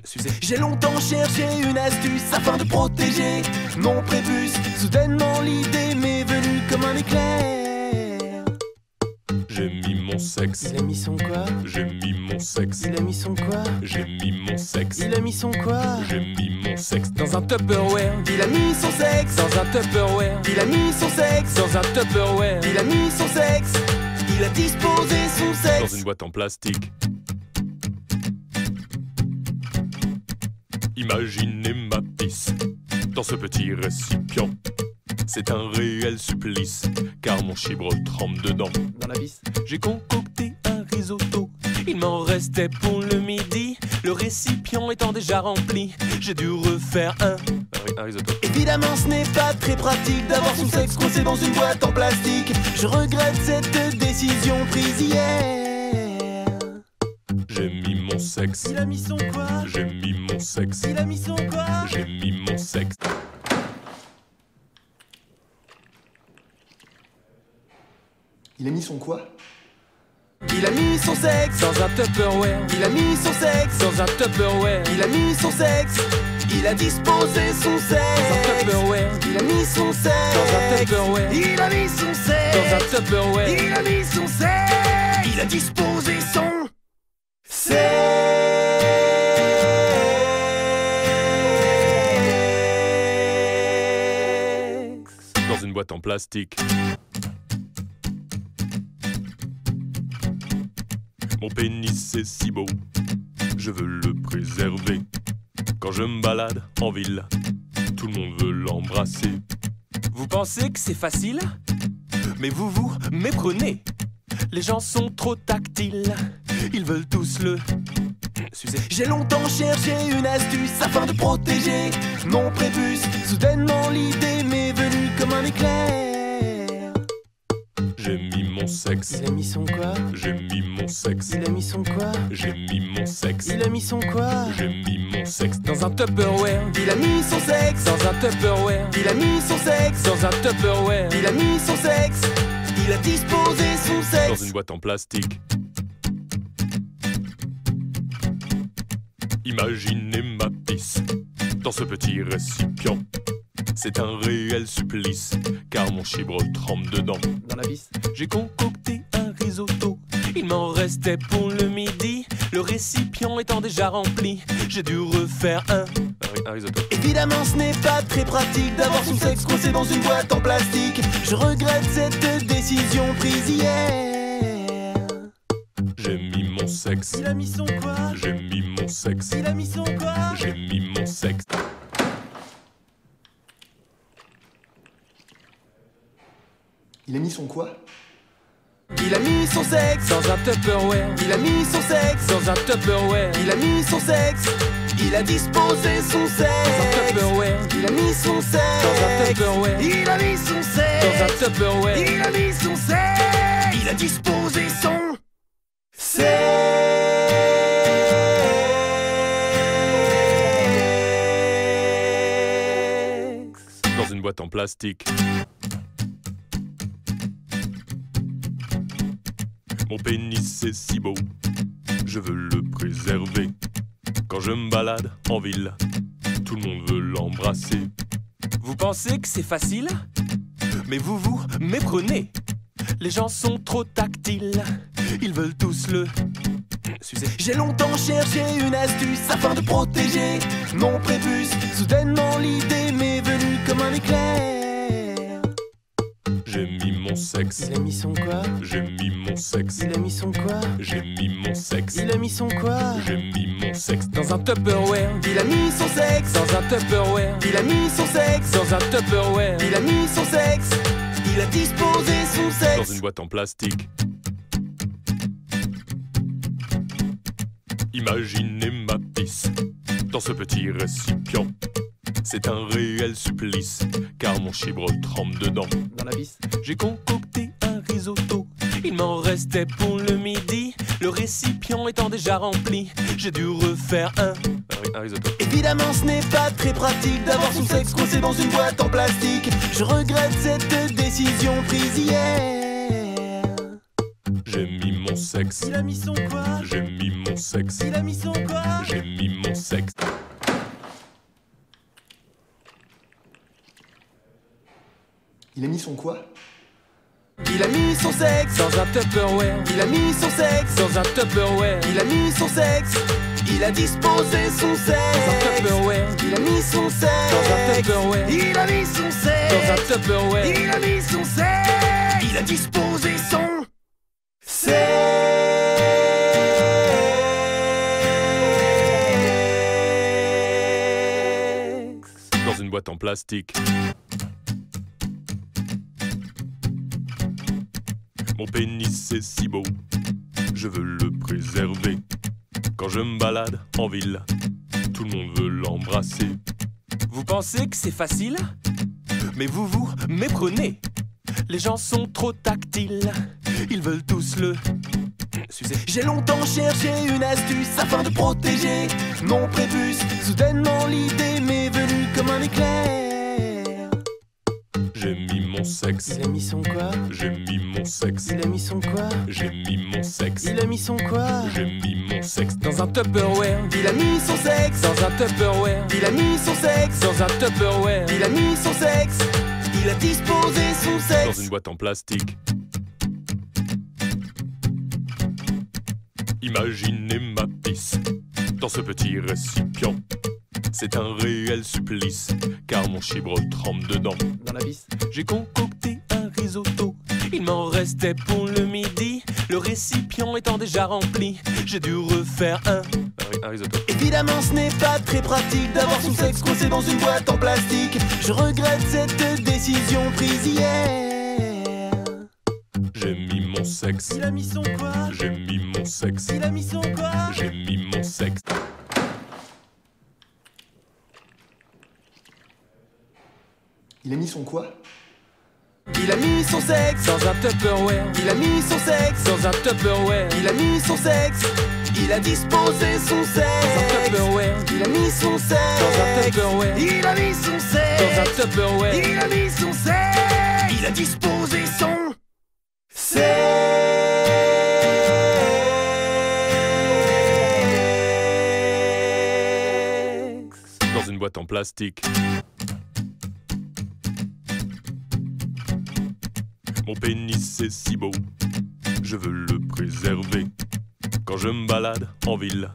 sucer. J'ai longtemps cherché une astuce afin de protéger mon prépuce. Soudainement l'idée m'est venue comme un éclair. J'ai mis mon sexe. Il a mis son quoi? J'ai mis mon sexe. Il a mis son quoi? J'ai mis mon sexe. Il a mis son quoi? J'ai mis mon sexe. Dans un Tupperware, Il a mis son sexe dans un Tupperware, Il a mis son sexe dans un Tupperware, Il a mis son sexe Il a disposé son Dans sexe une boîte en plastique. Imaginez ma pisse dans ce petit récipient. C'est un réel supplice, car mon chibre trempe dedans. Dans la vis. j'ai concocté un risotto. Il m'en restait pour le midi, le récipient étant déjà rempli, j'ai dû refaire un risotto. Évidemment, ce n'est pas très pratique d'avoir son sexe coincé dans une boîte en plastique. Je regrette cette décision prise hier. J'ai mis mon sexe. Il a mis son quoi? J'ai mis mon sexe. Il a mis son quoi? J'ai mis mon sexe. Il a mis son quoi? Il a mis son sexe Dans un Tupperware, Il a mis son sexe dans un Tupperware, Il a mis son sexe Il a disposé son dans un sexe Tupperware, Il a mis son sexe dans un Tupperware, Il a mis son dans un sexe Tupperware. Il a mis son sexe Il a disposé son sexe. Dans une boîte en plastique. Mon pénis est si beau, je veux le préserver. Quand Quand je me balade en ville, tout le monde veut l'embrasser. Vous pensez que c'est facile? Mais vous vous méprenez. Les gens sont trop tactiles. Ils veulent tous le sucer. J'ai longtemps cherché une astuce afin de protéger mon prépuce. Soudainement l'idée m'est venue comme un éclair. J'ai mis mon sexe. Il a mis son quoi? J'ai mis mon sexe. Il a mis son quoi? J'ai mis mon sexe. Il a mis son quoi? J'ai mis mon sexe. Dans un Tupperware. Il a mis son sexe. Dans un Tupperware. Il a mis son sexe. Dans un Tupperware. Il a mis son sexe. Il a disposé son sexe. Dans une boîte en plastique. Imaginez ma pisse dans ce petit récipient. C'est un réel supplice, car mon chibre trempe dedans. Dans la vis. J'ai concocté un risotto. Il m'en restait pour le midi. Le récipient étant déjà rempli, j'ai dû refaire un risotto. Évidemment ce n'est pas très pratique d'avoir son sexe coincé dans une boîte en plastique. Je regrette cette décision prise hier. J'ai mis mon sexe. Il a mis son quoi? J'ai mis mon sexe. Il a mis son quoi? J'ai mis mon sexe. Il a mis son quoi? Il a mis son sexe. Dans un Tupperware. Il a mis son sexe. Dans un Tupperware. Il a mis son sexe. Il a disposé son Dans un sexe. Tupperware. Il a mis son sexe. Dans un Tupperware. Il a mis son Dans un sexe. Tupperware. Il a mis son sexe. Il a disposé son sexe. Dans une boîte en plastique. Mon pénis est si beau, je veux le préserver. Quand je me balade en ville, tout le monde veut l'embrasser. Vous pensez que c'est facile? Mais vous vous méprenez. Les gens sont trop tactiles. Ils veulent tous le sucer. J'ai longtemps cherché une astuce afin de protéger mon prépuce. Soudainement l'idée m'est venue comme un éclair. J'ai mis mon sexe. Il a mis son quoi? J'ai mis mon sexe. Il a mis son quoi? J'ai mis mon sexe. Il a mis son quoi? J'ai mis mon sexe. Dans un Tupperware. Il a mis son sexe. Dans un Tupperware. Il a mis son sexe. Dans un Tupperware. Il a mis son sexe. Il a disposé son Dans sexe. une boîte en plastique. Imaginez ma pisse dans ce petit récipient. C'est un réel supplice, car mon chibre trempe dedans. Dans la vis. J'ai concocté un risotto. Il m'en restait pour le midi. Le récipient étant déjà rempli, j'ai dû refaire un risotto. Évidemment ce n'est pas très pratique d'avoir son sexe coincé dans une boîte en plastique. Je regrette cette décision prise hier. J'ai mis mon sexe. Il a mis son quoi? J'ai mis mon sexe. Il a mis son quoi? J'ai mis mon sexe. Il a mis son quoi? Il a mis son sexe. Dans un Tupperware. Il a mis son sexe. Dans un Tupperware. Il a mis son sexe. Il a disposé son Dans un sexe. Tupperware. Il a mis son sexe. Dans un Tupperware. Il a mis son Dans sexe. un Tupperware. Il a mis son sexe. Il a disposé son sexe. Dans une boîte en plastique. Mon pénis est si beau, je veux le préserver. Quand je me balade en ville, tout le monde veut l'embrasser. Vous pensez que c'est facile? Mais vous vous méprenez. Les gens sont trop tactiles. Ils veulent tous le sucer. J'ai longtemps cherché une astuce afin de protéger mon prépuce. Soudainement l'idée m'est venue comme un éclair. J'ai mis mon sexe. Il a mis son quoi? J'ai mis mon sexe. Il a mis son quoi? J'ai mis mon sexe. Il a mis son quoi? J'ai mis mon sexe. Dans un Tupperware. Il a mis son sexe. Dans un Tupperware. Il a mis son sexe. Dans un Tupperware. Il a mis son sexe. Il a disposé son Dans sexe. une boîte en plastique. Imaginez ma pisse dans ce petit récipient. C'est un réel supplice, car mon chibre trempe dedans. Dans la vis. J'ai concocté un risotto. Il m'en restait pour le midi. Le récipient étant déjà rempli, j'ai dû refaire un risotto. Évidemment, ce n'est pas très pratique d'avoir son sexe coincé dans une boîte en plastique. Je regrette cette décision prise hier. J'ai mis mon sexe. Il a mis son quoi? J'ai mis mon sexe. Il a mis son quoi? J'ai mis mon sexe. Il a mis son quoi? Il a mis son sexe Dans un Tupperware, Il a mis son sexe dans un Tupperware, Il a mis son sexe Il a disposé son dans un sexe Tupperware, Il a mis son dans un sexe Tupperware, Il a mis son dans un sexe Tupperware. Il a mis son sexe Il a disposé son sexe. Dans une boîte en plastique. Mon pénis est si beau, je veux le préserver. Quand je me balade en ville,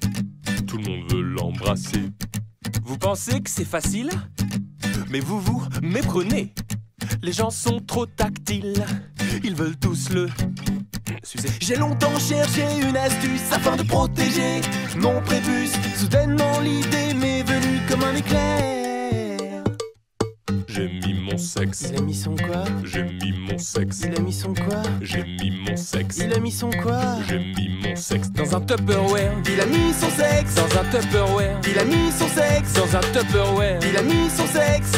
tout le monde veut l'embrasser. Vous pensez que c'est facile? Mais vous vous méprenez. Les gens sont trop tactiles, ils veulent tous le sucer. J'ai longtemps cherché une astuce afin de protéger mon prépuce. Soudainement l'idée m'est venue comme un éclair. J'ai mis mon sexe. Il a mis son quoi? J'ai mis mon sexe. Il a mis son quoi? J'ai mis mon sexe. Il a mis son quoi? J'ai mis mon sexe. Dans un Tupperware, Il a mis son sexe dans un Tupperware, Il a mis son sexe dans un Tupperware, Il a mis son sexe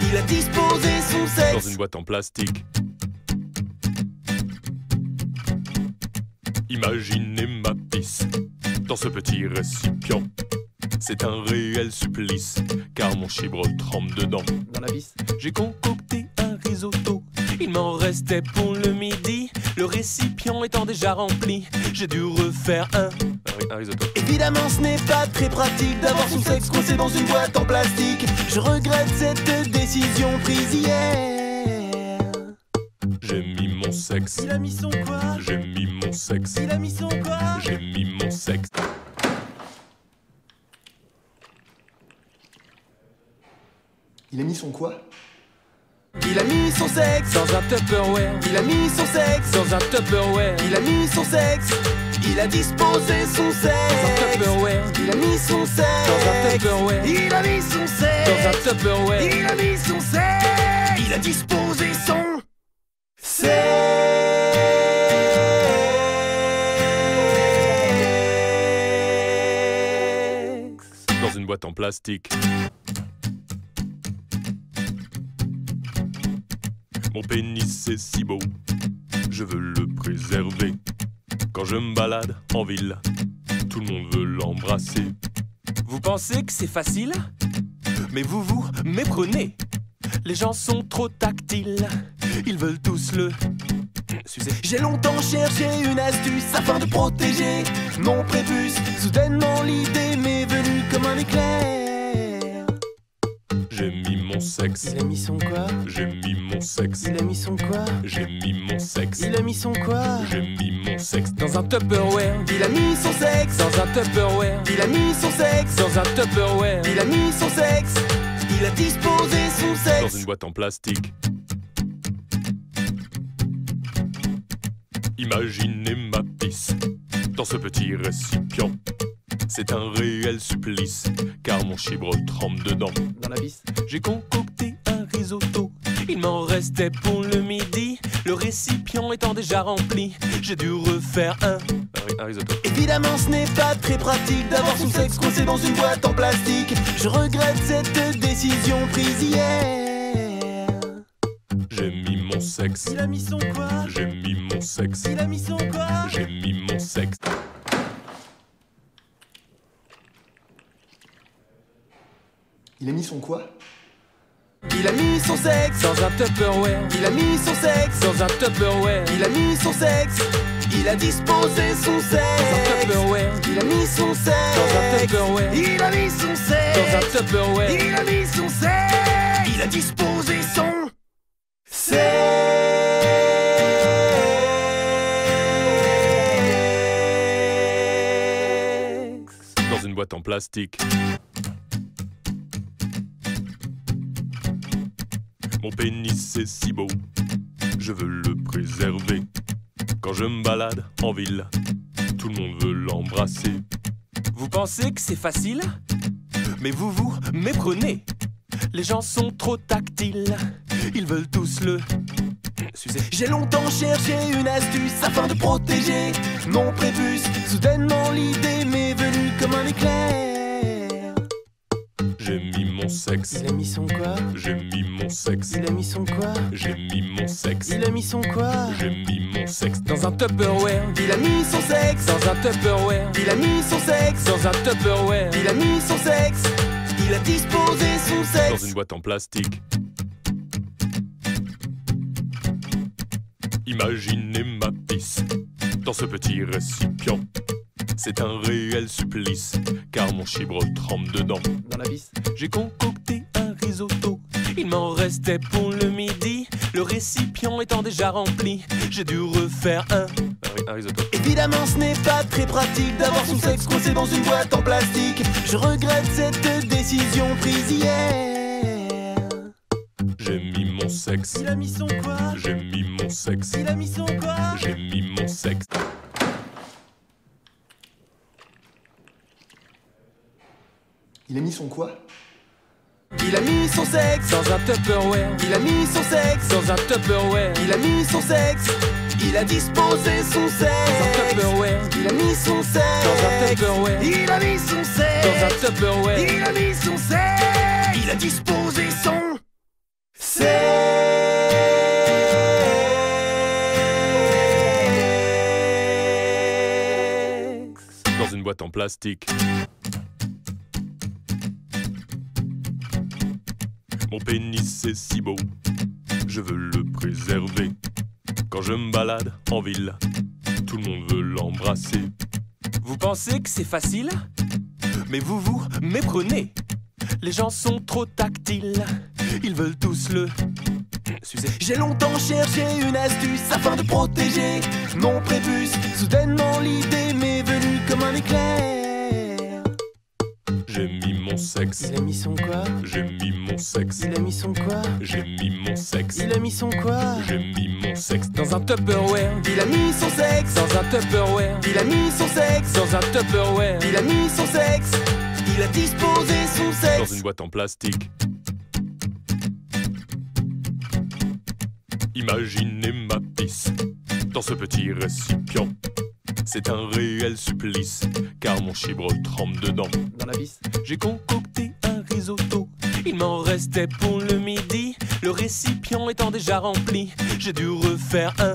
Il a disposé son Dans sexe une boîte en plastique. Imaginez ma pisse dans ce petit récipient. C'est un réel supplice, car mon chibre trempe dedans. Dans la vis. j'ai concocté un risotto. Il m'en restait pour le midi. Le récipient étant déjà rempli, j'ai dû refaire un risotto. Évidemment ce n'est pas très pratique d'avoir son sexe coincé dans une boîte en plastique. Je regrette cette décision prise hier. J'ai mis mon sexe. Il a mis son quoi? J'ai mis mon sexe. Il a mis son quoi? J'ai mis mon sexe. Il a mis son quoi? Il a mis son sexe Dans un Tupperware, Il a mis son sexe dans un Tupperware, Il a mis son sexe Il a disposé son dans un sexe Tupperware, Il a mis son dans un sexe Tupperware, Il a mis son dans un sexe Tupperware. Il a mis son sexe Il a disposé son sexe. Dans une boîte en plastique. Mon pénis est si beau, je veux le préserver. Quand je me balade en ville, tout le monde veut l'embrasser. Vous pensez que c'est facile? Mais vous vous méprenez. Les gens sont trop tactiles, ils veulent tous le sucer. J'ai longtemps cherché une astuce afin de protéger mon prépuce. Soudainement l'idée m'est venue comme un éclair. J'ai mis mon sexe. Il a mis son quoi? J'ai mis mon sexe. Il a mis son quoi? J'ai mis mon sexe. Il a mis son quoi? J'ai mis mon sexe. Dans un Tupperware, Il a mis son sexe dans un Tupperware, Il a mis son sexe dans un Tupperware, Il a mis son sexe Il a disposé son Dans sexe une boîte en plastique. Imaginez ma pisse dans ce petit récipient. C'est un réel supplice, car mon chibre trempe dedans. Dans la vis. j'ai concocté un risotto. Il m'en restait pour le midi. Le récipient étant déjà rempli, j'ai dû refaire un risotto. Évidemment ce n'est pas très pratique d'avoir son sexe coincé dans une boîte en plastique. Je regrette cette décision prise hier. J'ai mis mon sexe. Il a mis son quoi? J'ai mis mon sexe. Il a mis son quoi? J'ai mis mon sexe. Il a mis son quoi? Il a mis son sexe Dans un Tupperware, Il a mis son sexe dans un Tupperware, Il a mis son sexe Il a disposé son dans un sexe Tupperware, Il a mis son dans un sexe Tupperware, Il a mis son dans un sexe Tupperware. Il a mis son sexe Il a disposé son sexe. Dans une boîte en plastique. Mon pénis est si beau, je veux le préserver. Quand je me balade en ville, tout le monde veut l'embrasser. Vous pensez que c'est facile? Mais vous vous méprenez. Les gens sont trop tactiles. Ils veulent tous le sucer. J'ai longtemps cherché une astuce afin de protéger mon prépuce. Soudainement l'idée m'est venue comme un éclair. J'ai mis mon sexe. Il a mis son quoi? J'ai mis mon sexe. Il a mis son quoi? J'ai mis mon sexe. Il a mis son quoi? J'ai mis mon sexe. Dans un Tupperware. Il a mis son sexe. Dans un Tupperware. Il a mis son sexe. Dans un Tupperware. Il a mis son sexe. Il a disposé son sexe. Dans une boîte en plastique. Imaginez ma pisse dans ce petit récipient. C'est un réel supplice, car mon chibre trempe dedans. Dans la vis. J'ai concocté un risotto. Il m'en restait pour le midi. Le récipient étant déjà rempli, j'ai dû refaire un risotto. Évidemment ce n'est pas très pratique d'avoir son sexe coincé dans une boîte en plastique. Je regrette cette décision prise hier. J'ai mis mon sexe. Il a mis son quoi? J'ai mis mon sexe. Il a mis son quoi? J'ai mis mon sexe. Il a mis son quoi? Il a mis son sexe. Dans un Tupperware. Il a mis son sexe. Dans un Tupperware. Il a mis son sexe. Il a disposé son sexe. Dans un Tupperware. Il a mis son sexe. Dans un Tupperware. Il a mis son sexe. Dans un Tupperware. Il a mis son sexe. Il a disposé son sexe. Dans une boîte en plastique. Mon pénis c'est si beau, je veux le préserver. Quand je me balade en ville, tout le monde veut l'embrasser. Vous pensez que c'est facile? Mais vous vous méprenez. Les gens sont trop tactiles. Ils veulent tous le sucer. J'ai longtemps cherché une astuce afin de protéger mon prépuce. Soudainement l'idée m'est venue comme un éclair. J'ai mis mon sexe. Il a mis son quoi? J'ai mis mon sexe. Il a mis son quoi? J'ai mis mon sexe. Il a mis son quoi? J'ai mis mon sexe. Dans un Tupperware. Il a mis son sexe. Dans un Tupperware. Il a mis son sexe. Dans un Tupperware. Il a mis son sexe. Il a disposé son sexe. Dans une boîte en plastique. Imaginez ma pisse dans ce petit récipient. C'est un réel supplice, car mon chibre trempe dedans. Dans la vis. J'ai concocté un risotto. Il m'en restait pour le midi. Le récipient étant déjà rempli, j'ai dû refaire un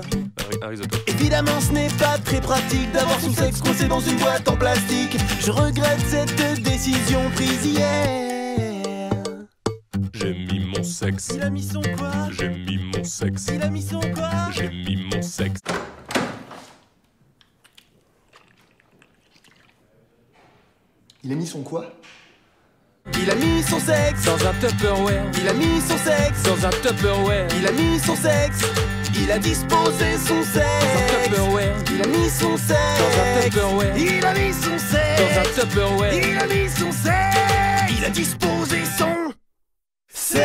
risotto. Évidemment ce n'est pas très pratique d'avoir son sexe coincé dans une boîte en plastique. Je regrette cette décision prise hier. J'ai mis mon sexe. Il a mis son quoi? J'ai mis mon sexe. Il a mis son quoi? J'ai mis mon sexe. Il a mis son quoi? Il a mis son sexe. Dans un Tupperware. Il a mis son sexe. Dans un Tupperware. Il a mis son sexe. Il a disposé son sexe. Dans un Tupperware. Il a mis son sexe. Dans un Tupperware. Il a mis son sexe. Dans un Tupperware. Il a mis son sexe. Il a disposé son sexe.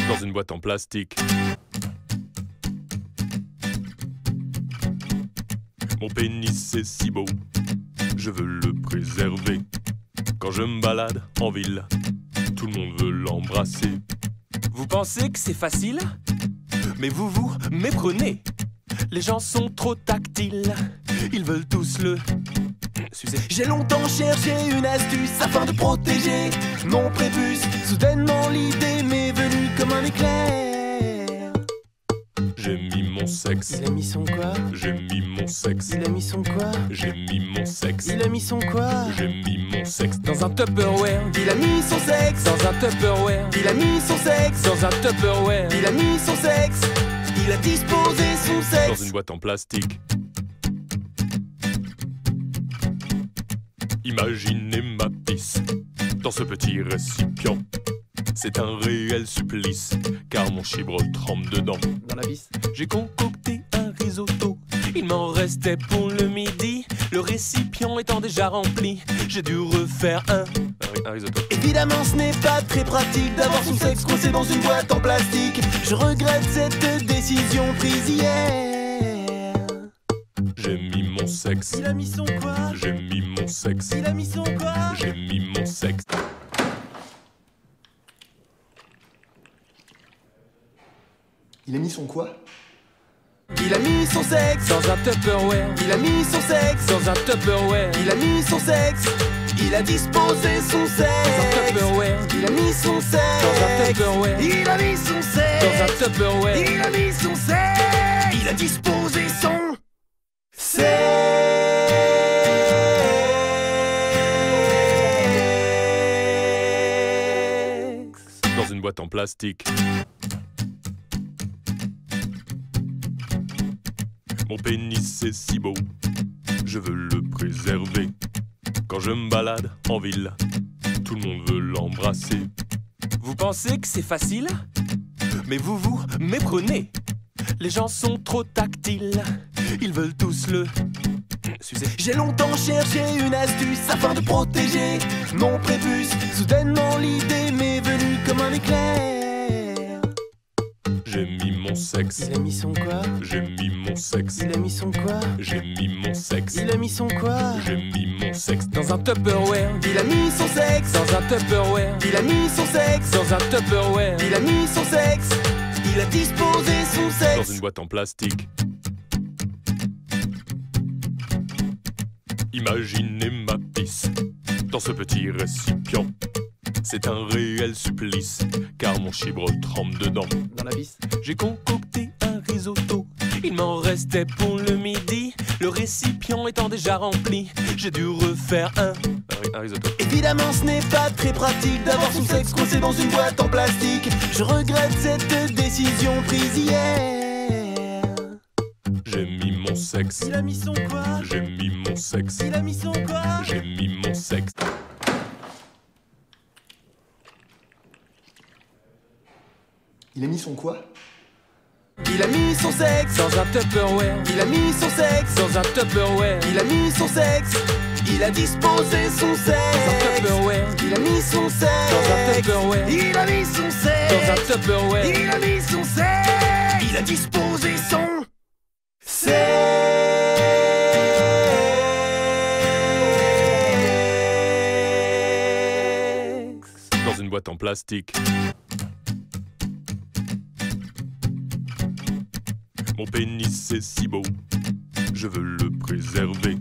Dans une boîte en plastique. Mon pénis c'est si beau, je veux le préserver. Quand je me balade en ville, tout le monde veut l'embrasser. Vous pensez que c'est facile? Mais vous vous méprenez. Les gens sont trop tactiles. Ils veulent tous le sucer. J'ai longtemps cherché une astuce afin de protéger mon prépuce. Soudainement l'idée m'est venue comme un éclair. J'ai mis mon sexe. Il a mis son quoi? J'ai mis mon sexe. Il a mis son quoi? J'ai mis mon sexe. Il a mis son quoi? J'ai mis mon sexe. Dans un Tupperware. Il a mis son sexe. Dans un Tupperware. Il a mis son sexe. Dans un Tupperware. Il a mis son sexe. Il a disposé son sexe. Dans une boîte en plastique. Imaginez ma pisse dans ce petit récipient. C'est un réel supplice, car mon chibre trempe dedans. Dans la vis. J'ai concocté un risotto. Il m'en restait pour le midi. Le récipient étant déjà rempli, j'ai dû refaire un Un risotto. Évidemment, ce n'est pas très pratique d'avoir son sexe coincé dans une boîte en plastique. Je regrette cette décision prise hier. J'ai mis mon sexe. Il a mis son quoi? J'ai mis mon sexe. Il a mis son quoi? J'ai mis mon sexe. Il a mis son quoi? Il a mis son sexe Dans un Tupperware. Il a mis son sexe Dans un Tupperware. Il a mis son sexe. Il a disposé son Dans un sexe. Tupperware. Il a mis son sexe. Dans un Tupperware. Il a mis son Dans sexe. un Tupperware. Il a mis son sexe. Il a disposé son sexe. Dans une boîte en plastique. Mon pénis est si beau, je veux le préserver. Quand je me balade en ville, tout le monde veut l'embrasser. Vous pensez que c'est facile? Mais vous vous méprenez. Les gens sont trop tactiles. Ils veulent tous le sucer. J'ai longtemps cherché une astuce afin de protéger mon prépuce. Soudainement l'idée m'est venue comme un éclair. J'ai mis mon sexe. Il a mis son quoi? J'ai mis mon sexe. Il a mis son quoi? J'ai mis mon sexe. Il a mis son quoi? J'ai mis mon sexe. Dans un Tupperware. Il a mis son sexe. Dans un Tupperware. Il a mis son sexe. Dans un Tupperware. Il a mis son sexe. Il a disposé son Dans sexe. une boîte en plastique. Imaginez ma pisse dans ce petit récipient. C'est un réel supplice, car mon chibre trempe dedans. Dans la vis. J'ai concocté un risotto. Il m'en restait pour le midi. Le récipient étant déjà rempli, j'ai dû refaire un risotto. Évidemment, ce n'est pas très pratique d'avoir son sexe coincé dans une boîte en plastique. Je regrette cette décision prise hier. J'ai mis mon sexe. Il a mis son quoi? J'ai mis mon sexe. Il a mis son quoi? J'ai mis mon sexe. Il a mis son quoi? Il a mis son sexe. Dans un Tupperware. Il a mis son sexe. Dans un Tupperware. Il a mis son sexe. Il a disposé son Dans un sexe. Tupperware. Il a mis son sexe. Dans un Tupperware. Il a mis son Dans un sexe. Tupperware. Il a mis son sexe. Il a disposé son sexe. Dans une boîte en plastique. Mon pénis est si beau, je veux le préserver.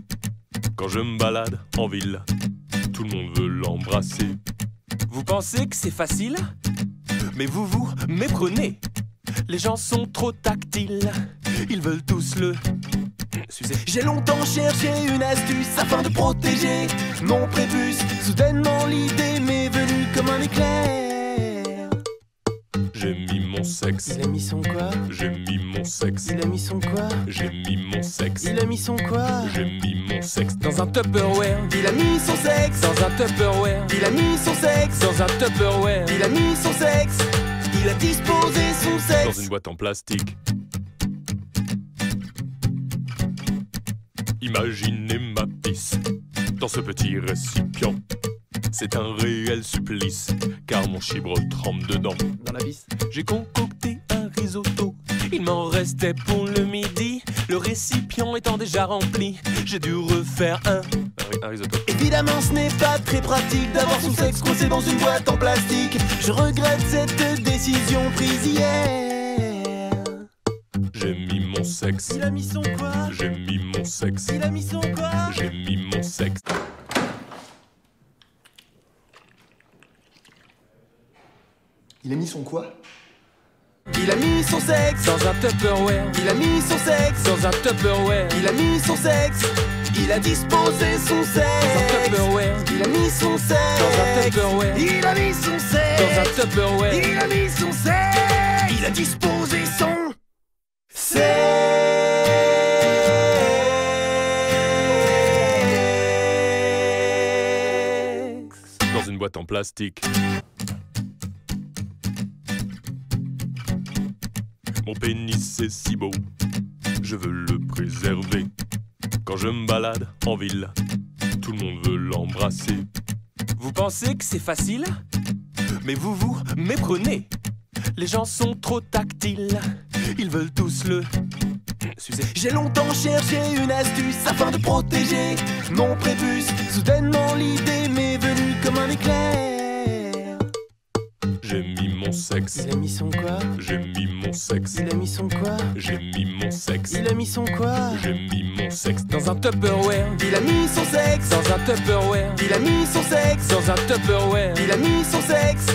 Quand je me balade en ville, tout le monde veut l'embrasser. Vous pensez que c'est facile? Mais vous vous méprenez. Les gens sont trop tactiles. Ils veulent tous le sucer. J'ai longtemps cherché une astuce afin de protéger mon prépuce. Soudainement l'idée m'est venue comme un éclair. J'ai mis mon sexe. Il a mis son quoi? J'ai mis mon sexe. Il a mis son quoi? J'ai mis mon sexe. Il a mis son quoi? J'ai mis mon sexe. Dans un Tupperware. Il a mis son sexe. Dans un Tupperware. Il a mis son sexe. Dans un Tupperware. Il a mis son sexe. Il a disposé son Dans sexe. une boîte en plastique. Imaginez ma pisse dans ce petit récipient. C'est un réel supplice, car mon chibre trempe dedans. Dans la vis. J'ai concocté un risotto. Il m'en restait pour le midi. Le récipient étant déjà rempli, j'ai dû refaire un risotto. Évidemment, ce n'est pas très pratique d'avoir son sexe coincé dans une boîte en plastique. Je regrette cette décision prise hier. J'ai mis mon sexe. Il a mis son quoi? J'ai mis mon sexe. Il a mis son quoi? J'ai mis mon sexe. Il a mis son quoi? Il a mis son sexe. Dans un Tupperware. Il a mis son sexe. Dans un Tupperware. Il a mis son sexe. Il a disposé son Dans un sexe. Tupperware. Il a mis son sexe. Dans un Tupperware. Il a mis son Dans un sexe. Tupperware. Il a mis son sexe. Il a disposé son sexe. Dans une boîte en plastique. Mon pénis est si beau, je veux le préserver. Quand je me balade en ville, tout le monde veut l'embrasser. Vous pensez que c'est facile? Mais vous vous méprenez. Les gens sont trop tactiles. Ils veulent tous le sucer. J'ai longtemps cherché une astuce afin de protéger mon prépuce. Soudainement l'idée m'est venue comme un éclair. J'ai mis mon sexe. Il a mis son quoi? J'ai mis mon sexe. Il a mis son quoi? J'ai mis mon sexe. Il a mis son quoi? J'ai mis mon sexe. Dans un Tupperware. Il a mis son sexe. Dans un Tupperware. Il a mis son sexe. Dans un Tupperware. Il a mis son sexe.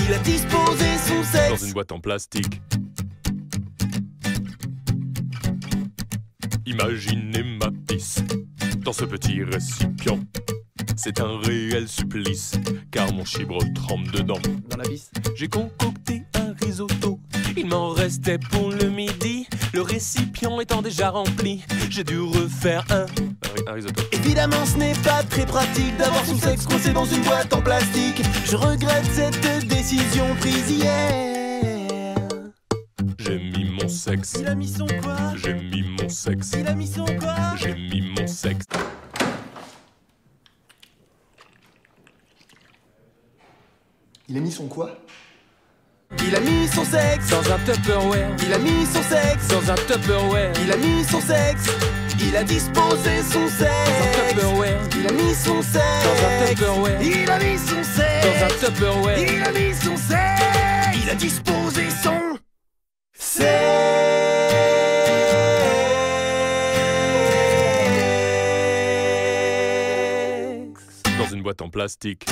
Il a disposé son Dans sexe. une boîte en plastique. Imaginez ma pisse dans ce petit récipient. C'est un réel supplice, car mon chibre trempe dedans. Dans la vis. J'ai concocté un risotto. Il m'en restait pour le midi. Le récipient étant déjà rempli, j'ai dû refaire un risotto. Évidemment ce n'est pas très pratique d'avoir son sexe coincé dans une boîte en plastique. Je regrette cette décision prise hier. J'ai mis mon sexe. Il a mis son quoi? J'ai mis mon sexe. Il a mis son quoi? J'ai mis mon sexe. Il a mis son quoi? Il a mis son sexe. Dans un Tupperware. Il a mis son sexe. Dans un Tupperware. Il a mis son sexe. Il a disposé son Dans un sexe. Tupperware. Il a mis son sexe. Dans un Tupperware. Il a mis son Dans sexe. un Tupperware. Il a mis son sexe. Il a disposé son sexe. Dans une boîte en plastique.